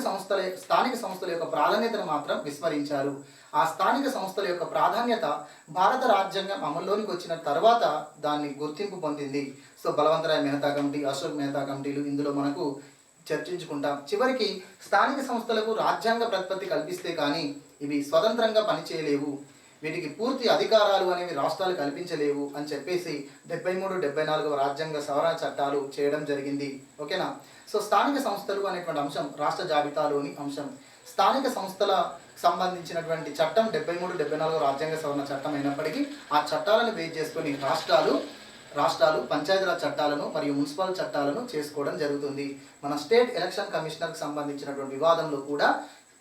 సంస్థల యొక్క ప్రాధాన్యతను మాత్రం విస్మరించారు. ఆ స్థానిక సంస్థల యొక్క ప్రాధాన్యత భారత రాజ్యాంగం అమల్లోనికి వచ్చిన తర్వాత దాన్ని గుర్తింపు పొందింది. సో బలవంతరాయ్ మెహతా కమిటీ, అశోక్ మెహతా కమిటీలు ఇందులో మనకు చర్చించుకుంటాం. చివరికి స్థానిక సంస్థలకు రాజ్యాంగ ప్రతిపత్తి కల్పిస్తే కానీ ఇవి స్వతంత్రంగా పనిచేయలేవు, వీటికి పూర్తి అధికారాలు అనేవి రాష్ట్రాలు కల్పించలేవు అని చెప్పేసి 73, 74వ రాజ్యాంగ సవరణ చట్టాలు చేయడం జరిగింది. ఓకేనా. సో స్థానిక సంస్థలు అనేటువంటి అంశం రాష్ట్ర జాబితాలోని అంశం. స్థానిక సంస్థల సంబంధించినటువంటి చట్టం 73, 74వ రాజ్యాంగ సవరణ చట్టం అయినప్పటికీ ఆ చట్టాలను బేస్ చేసుకొని రాష్ట్రాలు పంచాయతీరాజ్ చట్టాలను మరియు మున్సిపల్ చట్టాలను చేసుకోవడం జరుగుతుంది. మన స్టేట్ ఎలక్షన్ కమిషనర్కి సంబంధించినటువంటి వివాదంలో కూడా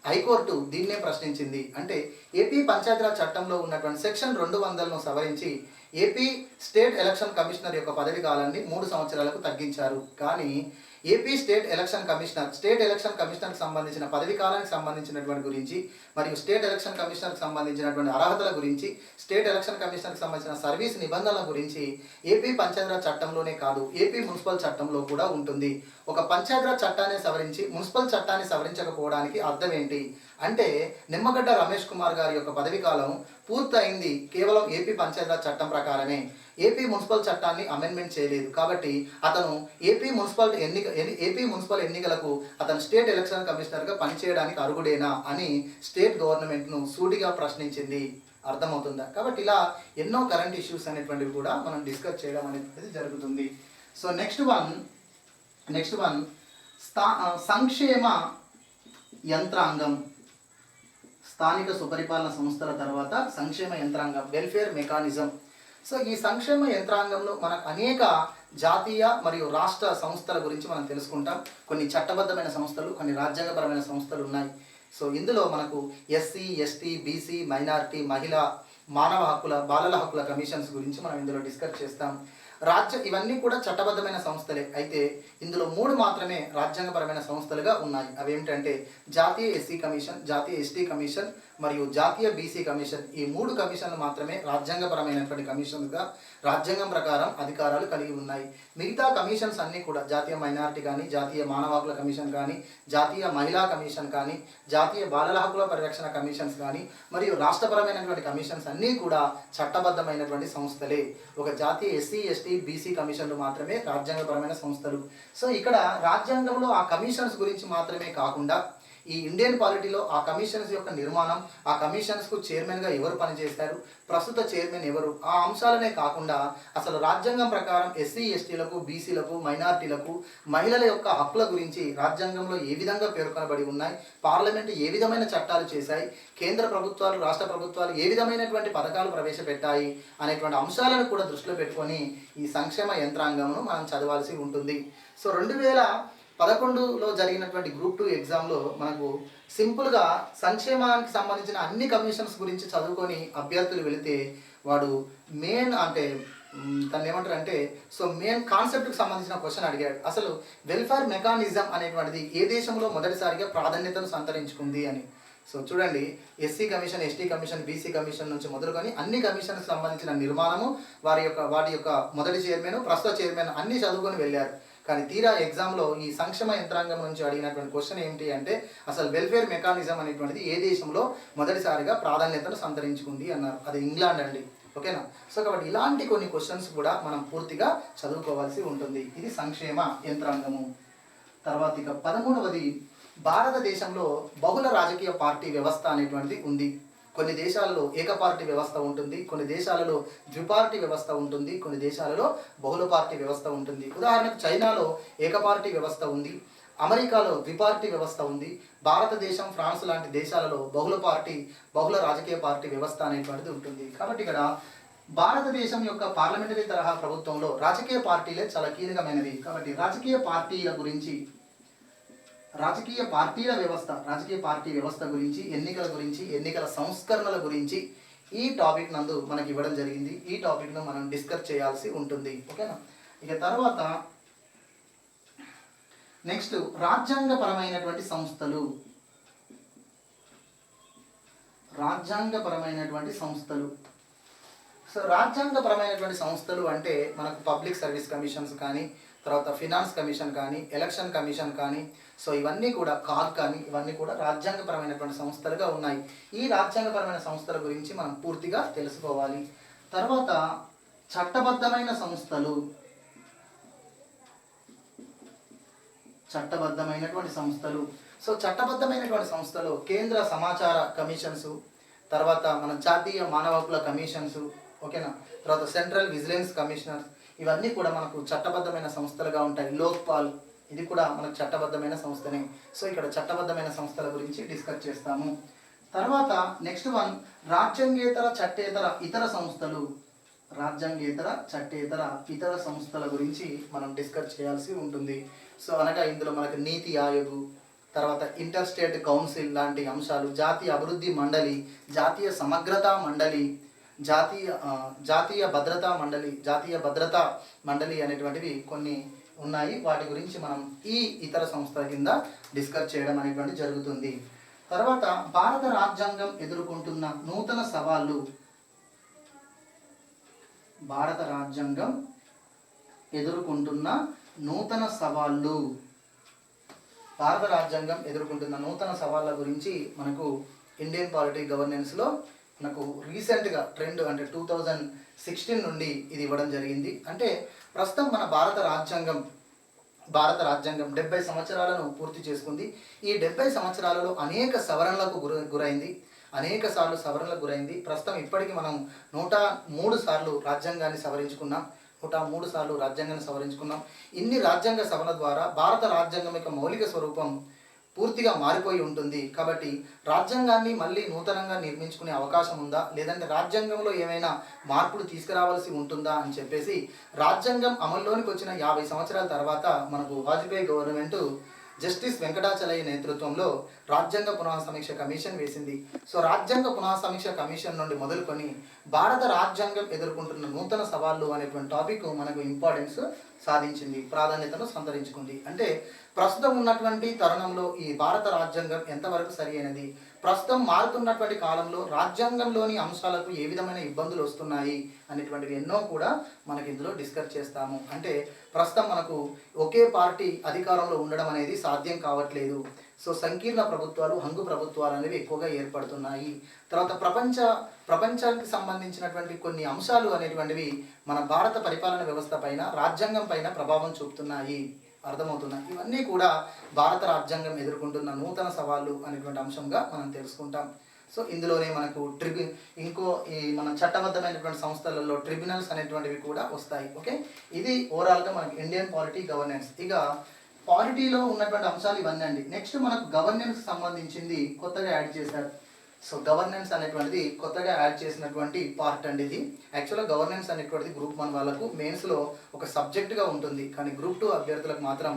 హైకోర్టు దీన్నే ప్రశ్నించింది. అంటే ఏపీ పంచాయతీరాజ్ చట్టంలో ఉన్నటువంటి సెక్షన్ 200ను సవరించి ఏపీ స్టేట్ ఎలక్షన్ కమిషనర్ యొక్క పదవి కాలాన్ని 3 సంవత్సరాలకు తగ్గించారు. కానీ ఏపీ స్టేట్ ఎలక్షన్ కమిషనర్కి సంబంధించిన పదవి కాలానికి సంబంధించినటువంటి గురించి మరియు స్టేట్ ఎలక్షన్ కమిషనర్కి సంబంధించినటువంటి అర్హతల గురించి, స్టేట్ ఎలక్షన్ కమిషనర్కి సంబంధించిన సర్వీస్ నిబంధనల గురించి ఏపీ పంచాయతీరాజ్ చట్టంలోనే కాదు, ఏపీ మున్సిపల్ చట్టంలో కూడా ఉంటుంది. ఒక పంచాయతీరాజ్ చట్టాన్ని సవరించి మున్సిపల్ చట్టాన్ని సవరించకపోవడానికి అర్థం ఏంటి అంటే, నిమ్మగడ్డ రమేష్ కుమార్ గారి యొక్క పదవి కాలం పూర్తయింది కేవలం ఏపీ పంచాయతీరాజ్ చట్టం ప్రకారమే. ఏపీ మున్సిపల్ చట్టాన్ని అమెండ్మెంట్ చేయలేదు. కాబట్టి అతను ఏపీ మున్సిపల్ ఎన్నికలకు అతను స్టేట్ ఎలక్షన్ కమిషనర్గా పనిచేయడానికి అర్హుడేనా అని స్టేట్ గవర్నమెంట్ను సూటిగా ప్రశ్నించింది. అర్థమవుతుందా? కాబట్టి ఇలా ఎన్నో కరెంట్ ఇష్యూస్ అనేటువంటివి కూడా మనం డిస్కస్ చేయడం అనేది జరుగుతుంది. సో నెక్స్ట్ వన్ సంక్షేమ యంత్రాంగం. స్థానిక సుపరిపాలన సంస్థల తర్వాత సంక్షేమ యంత్రాంగం, వెల్ఫేర్ మెకానిజం. సో ఈ సంక్షేమ యంత్రాంగంలో మనకు అనేక జాతీయ మరియు రాష్ట్ర సంస్థల గురించి మనం తెలుసుకుంటాం. కొన్ని చట్టబద్ధమైన సంస్థలు, కొన్ని రాజ్యాంగపరమైన సంస్థలు ఉన్నాయి. సో ఇందులో మనకు ఎస్సీ, ఎస్టీ, బీసీ, మైనారిటీ, మహిళా, మానవ హక్కుల, బాలల హక్కుల కమిషన్స్ గురించి మనం ఇందులో డిస్కస్ చేస్తాం. ఇవన్నీ కూడా చట్టబద్ధమైన సంస్థలే. అయితే ఇందులో 3 మాత్రమే రాజ్యాంగపరమైన సంస్థలుగా ఉన్నాయి. అవేమిటంటే జాతీయ ఎస్సీ కమిషన్, జాతీయ ఎస్టీ కమిషన్ మరియు జాతీయ బీసీ కమిషన్. ఈ 3 కమిషన్లు మాత్రమే రాజ్యాంగపరమైనటువంటి కమిషన్గా రాజ్యాంగం ప్రకారం అధికారాలు కలిగి ఉన్నాయి. మిగతా కమిషన్స్ అన్నీ కూడా జాతీయ మైనారిటీ కానీ, జాతీయ మానవ హక్కుల కమిషన్ కానీ, జాతీయ మహిళా కమిషన్ కానీ, జాతీయ బాలల హక్కుల పరిరక్షణ కమిషన్స్ కానీ మరియు రాష్ట్రపరమైనటువంటి కమిషన్స్ అన్నీ కూడా చట్టబద్ధమైనటువంటి సంస్థలే. ఒక జాతీయ ఎస్సీ, ఎస్టీ, బీసీ కమిషన్లు మాత్రమే రాజ్యాంగపరమైన సంస్థలు. సో ఇక్కడ రాజ్యాంగంలో ఆ కమిషన్స్ గురించి మాత్రమే కాకుండా ఈ ఇండియన్ పాలిటీలో ఆ కమిషన్స్ యొక్క నిర్మాణం, ఆ కమిషన్స్కు చైర్మన్గా ఎవరు పనిచేస్తారు, ప్రస్తుత చైర్మన్ ఎవరు, ఆ అంశాలనే కాకుండా అసలు రాజ్యాంగం ప్రకారం ఎస్సీ, ఎస్టీలకు, బీసీలకు, మైనారిటీలకు, మహిళల యొక్క హక్కుల గురించి రాజ్యాంగంలో ఏ విధంగా పేర్కొనబడి ఉన్నాయి, పార్లమెంటు ఏ విధమైన చట్టాలు చేశాయి, కేంద్ర ప్రభుత్వాలు, రాష్ట్ర ప్రభుత్వాలు ఏ విధమైనటువంటి పథకాలు ప్రవేశపెట్టాయి అనేటువంటి అంశాలను కూడా దృష్టిలో పెట్టుకొని ఈ సంక్షేమ యంత్రాంగంను మనం చదవాల్సి ఉంటుంది. సో 2011లో జరిగినటువంటి గ్రూప్ 2 ఎగ్జామ్లో మనకు సింపుల్గా సంక్షేమానికి సంబంధించిన అన్ని కమిషన్స్ గురించి చదువుకొని అభ్యర్థులు వెళితే వాడు మెయిన్ దాన్ని ఏమంటారంటే మెయిన్ కాన్సెప్ట్కి సంబంధించిన క్వశ్చన్ అడిగాడు. అసలు వెల్ఫేర్ మెకానిజం అనేటువంటిది ఏ దేశంలో మొదటిసారిగా ప్రాధాన్యతను సంతరించుకుంది అని. సో చూడండి, SC commission, ST commission, BC commission నుంచి మొదలుకొని అన్ని కమిషన్కి సంబంధించిన నిర్మాణము, వాటి యొక్క మొదటి చైర్మన్, ప్రస్తుత చైర్మన్ అన్నీ చదువుకొని వెళ్ళారు. కానీ తీరా ఎగ్జామ్లో ఈ సంక్షేమ యంత్రాంగం నుంచి అడిగినటువంటి క్వశ్చన్ ఏంటి అంటే, అసలు వెల్ఫేర్ మెకానిజం అనేటువంటిది ఏ దేశంలో మొదటిసారిగా ప్రాధాన్యతను సంతరించుకుంది అన్నారు. అది ఇంగ్లాండ్ అండి. ఓకేనా? సో కాబట్టి ఇలాంటి కొన్ని క్వశ్చన్స్ కూడా మనం పూర్తిగా చదువుకోవాల్సి ఉంటుంది. ఇది సంక్షేమ యంత్రాంగము. తర్వాత ఇక 13వది, భారతదేశంలో బహుళ రాజకీయ పార్టీ వ్యవస్థ అనేటువంటిది ఉంది. కొన్ని దేశాలలో ఏకపార్టీ వ్యవస్థ ఉంటుంది, కొన్ని దేశాలలో ద్విపార్టీ వ్యవస్థ ఉంటుంది, కొన్ని దేశాలలో బహుళ పార్టీ వ్యవస్థ ఉంటుంది. ఉదాహరణకు చైనాలో ఏకపార్టీ వ్యవస్థ ఉంది, అమెరికాలో ద్విపార్టీ వ్యవస్థ ఉంది, భారతదేశం, ఫ్రాన్స్ లాంటి దేశాలలో బహుళ రాజకీయ పార్టీ వ్యవస్థ అనేటువంటిది ఉంటుంది. కాబట్టి ఇక్కడ భారతదేశం యొక్క పార్లమెంటరీ తరహా ప్రభుత్వంలో రాజకీయ పార్టీలే చాలా కీలకమైనవి. కాబట్టి రాజకీయ పార్టీ వ్యవస్థ గురించి, ఎన్నికల గురించి, ఎన్నికల సంస్కరణల గురించి ఈ టాపిక్ నందు మనకి ఇవ్వడం జరిగింది. ఈ టాపిక్ను మనం డిస్కస్ చేయాల్సి ఉంటుంది. ఓకేనా? ఇక తర్వాత నెక్స్ట్ రాజ్యాంగపరమైనటువంటి సంస్థలు. సో రాజ్యాంగపరమైనటువంటి సంస్థలు అంటే మనకు పబ్లిక్ సర్వీస్ కమిషన్స్ కానీ, తర్వాత ఫినాన్స్ కమిషన్ కానీ, ఎలక్షన్ కమిషన్ కానీ, సో ఇవన్నీ కూడా కాగ్ కానీ, ఇవన్నీ కూడా రాజ్యాంగపరమైనటువంటి సంస్థలుగా ఉన్నాయి. ఈ రాజ్యాంగపరమైన సంస్థల గురించి మనం పూర్తిగా తెలుసుకోవాలి. తర్వాత చట్టబద్ధమైన సంస్థలు. సో చట్టబద్ధమైనటువంటి సంస్థలు కేంద్ర సమాచార కమిషన్స్, తర్వాత మన జాతీయ మానవ హక్కుల కమిషన్స్, ఓకేనా, తర్వాత సెంట్రల్ విజిలెన్స్ కమిషనర్, ఇవన్నీ కూడా మనకు చట్టబద్ధమైన సంస్థలుగా ఉంటాయి. లోక్పాల్, ఇది కూడా మనకు చట్టబద్ధమైన సంస్థనే. సో ఇక్కడ చట్టబద్ధమైన సంస్థల గురించి డిస్కస్ చేస్తాము. తర్వాత నెక్స్ట్ వన్, రాజ్యాంగేతర చట్టేతర ఇతర సంస్థల గురించి మనం డిస్కస్ చేయాల్సి ఉంటుంది. సో అనగా ఇందులో మనకు నీతి ఆయోగ్, తర్వాత ఇంటర్ స్టేట్ కౌన్సిల్ లాంటి అంశాలు, జాతీయ అభివృద్ధి మండలి, జాతీయ సమగ్రతా మండలి, జాతీయ భద్రతా మండలి అనేటువంటివి కొన్ని ఉన్నాయి. వాటి గురించి మనం ఈ ఇతర సంస్థల కింద డిస్కస్ చేయడం అనేటువంటి జరుగుతుంది. తర్వాత భారత రాజ్యాంగం ఎదుర్కొంటున్న నూతన సవాళ్ళు. భారత రాజ్యాంగం ఎదుర్కొంటున్న నూతన సవాళ్ళు. భారత రాజ్యాంగం ఎదుర్కొంటున్న నూతన సవాళ్ళ గురించి మనకు ఇండియన్ పాలిటీ గవర్నెన్స్లో మనకు రీసెంట్గా ట్రెండ్ అంటే 2016 నుండి ఇది ఇవ్వడం జరిగింది. అంటే ప్రస్తుతం మన భారత రాజ్యాంగం 70 సంవత్సరాలను పూర్తి చేసుకుంది. ఈ 70 సంవత్సరాలలో అనేక సవరణలకు గురైంది, అనేక సార్లు సవరణలకు గురైంది. ప్రస్తుతం ఇప్పటికీ మనం 103 సార్లు రాజ్యాంగాన్ని సవరించుకున్నాం. ఇన్ని రాజ్యాంగ సవరణ ద్వారా భారత రాజ్యాంగం యొక్క మౌలిక స్వరూపం పూర్తిగా మారిపోయి ఉంటుంది. కాబట్టి రాజ్యాంగాన్ని మళ్ళీ నూతనంగా నిర్మించుకునే అవకాశం ఉందా, లేదంటే రాజ్యాంగంలో ఏమైనా మార్పులు తీసుకురావాల్సి ఉంటుందా అని చెప్పేసి రాజ్యాంగం అమల్లోనికి వచ్చిన 50 సంవత్సరాల తర్వాత మనకు వాజ్పేయి గవర్నమెంట్ జస్టిస్ వెంకటాచలయ్య నేతృత్వంలో రాజ్యాంగ పునః సమీక్ష కమిషన్ వేసింది. సో రాజ్యాంగ పునః సమీక్ష కమిషన్ నుండి మొదలుకొని భారత రాజ్యాంగం ఎదుర్కొంటున్న నూతన సవాళ్ళు అనేటువంటి టాపిక్ మనకు ఇంపార్టెన్స్ సాధించింది, ప్రాధాన్యతను సంతరించుకుంది. అంటే ప్రస్తుతం ఉన్నటువంటి తరుణంలో ఈ భారత రాజ్యాంగం ఎంతవరకు సరి అయినది, ప్రస్తుతం మారుతున్నటువంటి కాలంలో రాజ్యాంగంలోని అంశాలకు ఏ విధమైన ఇబ్బందులు వస్తున్నాయి అనేటువంటివి ఎన్నో కూడా మనకి ఇందులో డిస్కస్ చేస్తాము. అంటే ప్రస్తుతం మనకు ఒకే పార్టీ అధికారంలో ఉండడం అనేది సాధ్యం కావట్లేదు. సో సంకీర్ణ ప్రభుత్వాలు, హంగు ప్రభుత్వాలు అనేవి ఎక్కువగా ఏర్పడుతున్నాయి. తర్వాత ప్రపంచానికి సంబంధించినటువంటి కొన్ని అంశాలు అనేటువంటివి మన భారత పరిపాలన వ్యవస్థ పైన, రాజ్యాంగం పైన ప్రభావం చూపుతున్నాయి, అర్థమవుతున్నాయి. ఇవన్నీ కూడా భారత రాజ్యాంగం ఎదుర్కొంటున్న నూతన సవాళ్ళు అనేటువంటి అంశంగా మనం తెలుసుకుంటాం. సో ఇందులోనే మనకు ఈ మన చట్టబద్ధమైనటువంటి సంస్థలలో ట్రిబ్యునల్స్ అనేటువంటివి కూడా వస్తాయి. ఓకే, ఇది ఓవరాల్గా మనకి ఇండియన్ పాలిటీ గవర్నెన్స్. ఇక పాలిటీలో ఉన్నటువంటి అంశాలు ఇవన్నీ అండి. నెక్స్ట్ మనకు గవర్నెన్స్ సంబంధించింది కొత్తగా యాడ్ చేశారు. సో గవర్నెన్స్ అనేటువంటిది కొత్తగా యాడ్ చేసినటువంటి పార్ట్ అండి ఇది. యాక్చువల్గా గవర్నెన్స్ అనేటువంటిది గ్రూప్ 1 వాళ్ళకు మెయిన్స్లో ఒక సబ్జెక్ట్గా ఉంటుంది, కానీ గ్రూప్ 2 అభ్యర్థులకు మాత్రం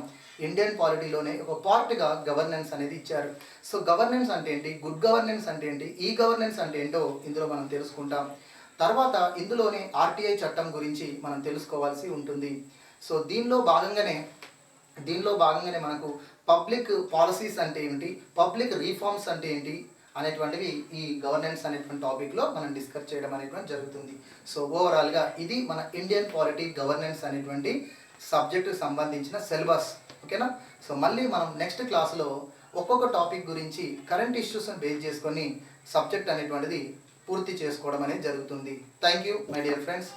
ఇండియన్ పాలిటీలోనే ఒక పార్ట్గా గవర్నెన్స్ అనేది ఇచ్చారు. సో గవర్నెన్స్ అంటే ఏంటి, గుడ్ గవర్నెన్స్ అంటే ఏంటి, ఈ గవర్నెన్స్ అంటే ఏంటో ఇందులో మనం తెలుసుకుంటాం. తర్వాత ఇందులోనే ఆర్టీఐ చట్టం గురించి మనం తెలుసుకోవాల్సి ఉంటుంది. సో దీనిలో భాగంగానే మనకు పబ్లిక్ పాలసీస్ అంటే ఏంటి, పబ్లిక్ రీఫార్మ్స్ అంటే ఏంటి అనేటువంటివి ఈ గవర్నెన్స్ అనేటువంటి టాపిక్లో మనం డిస్కస్ చేయడం అనేటువంటి జరుగుతుంది. సో ఓవరాల్గా ఇది మన ఇండియన్ పాలిటీ గవర్నెన్స్ అనేటువంటి సబ్జెక్టుకు సంబంధించిన సిలబస్. ఓకేనా. సో మళ్ళీ మనం నెక్స్ట్ క్లాస్లో ఒక్కొక్క టాపిక్ గురించి కరెంట్ ఇష్యూస్ని బేస్ చేసుకొని సబ్జెక్ట్ అనేటువంటిది పూర్తి చేసుకోవడం అనేది జరుగుతుంది. Thank you my dear friends.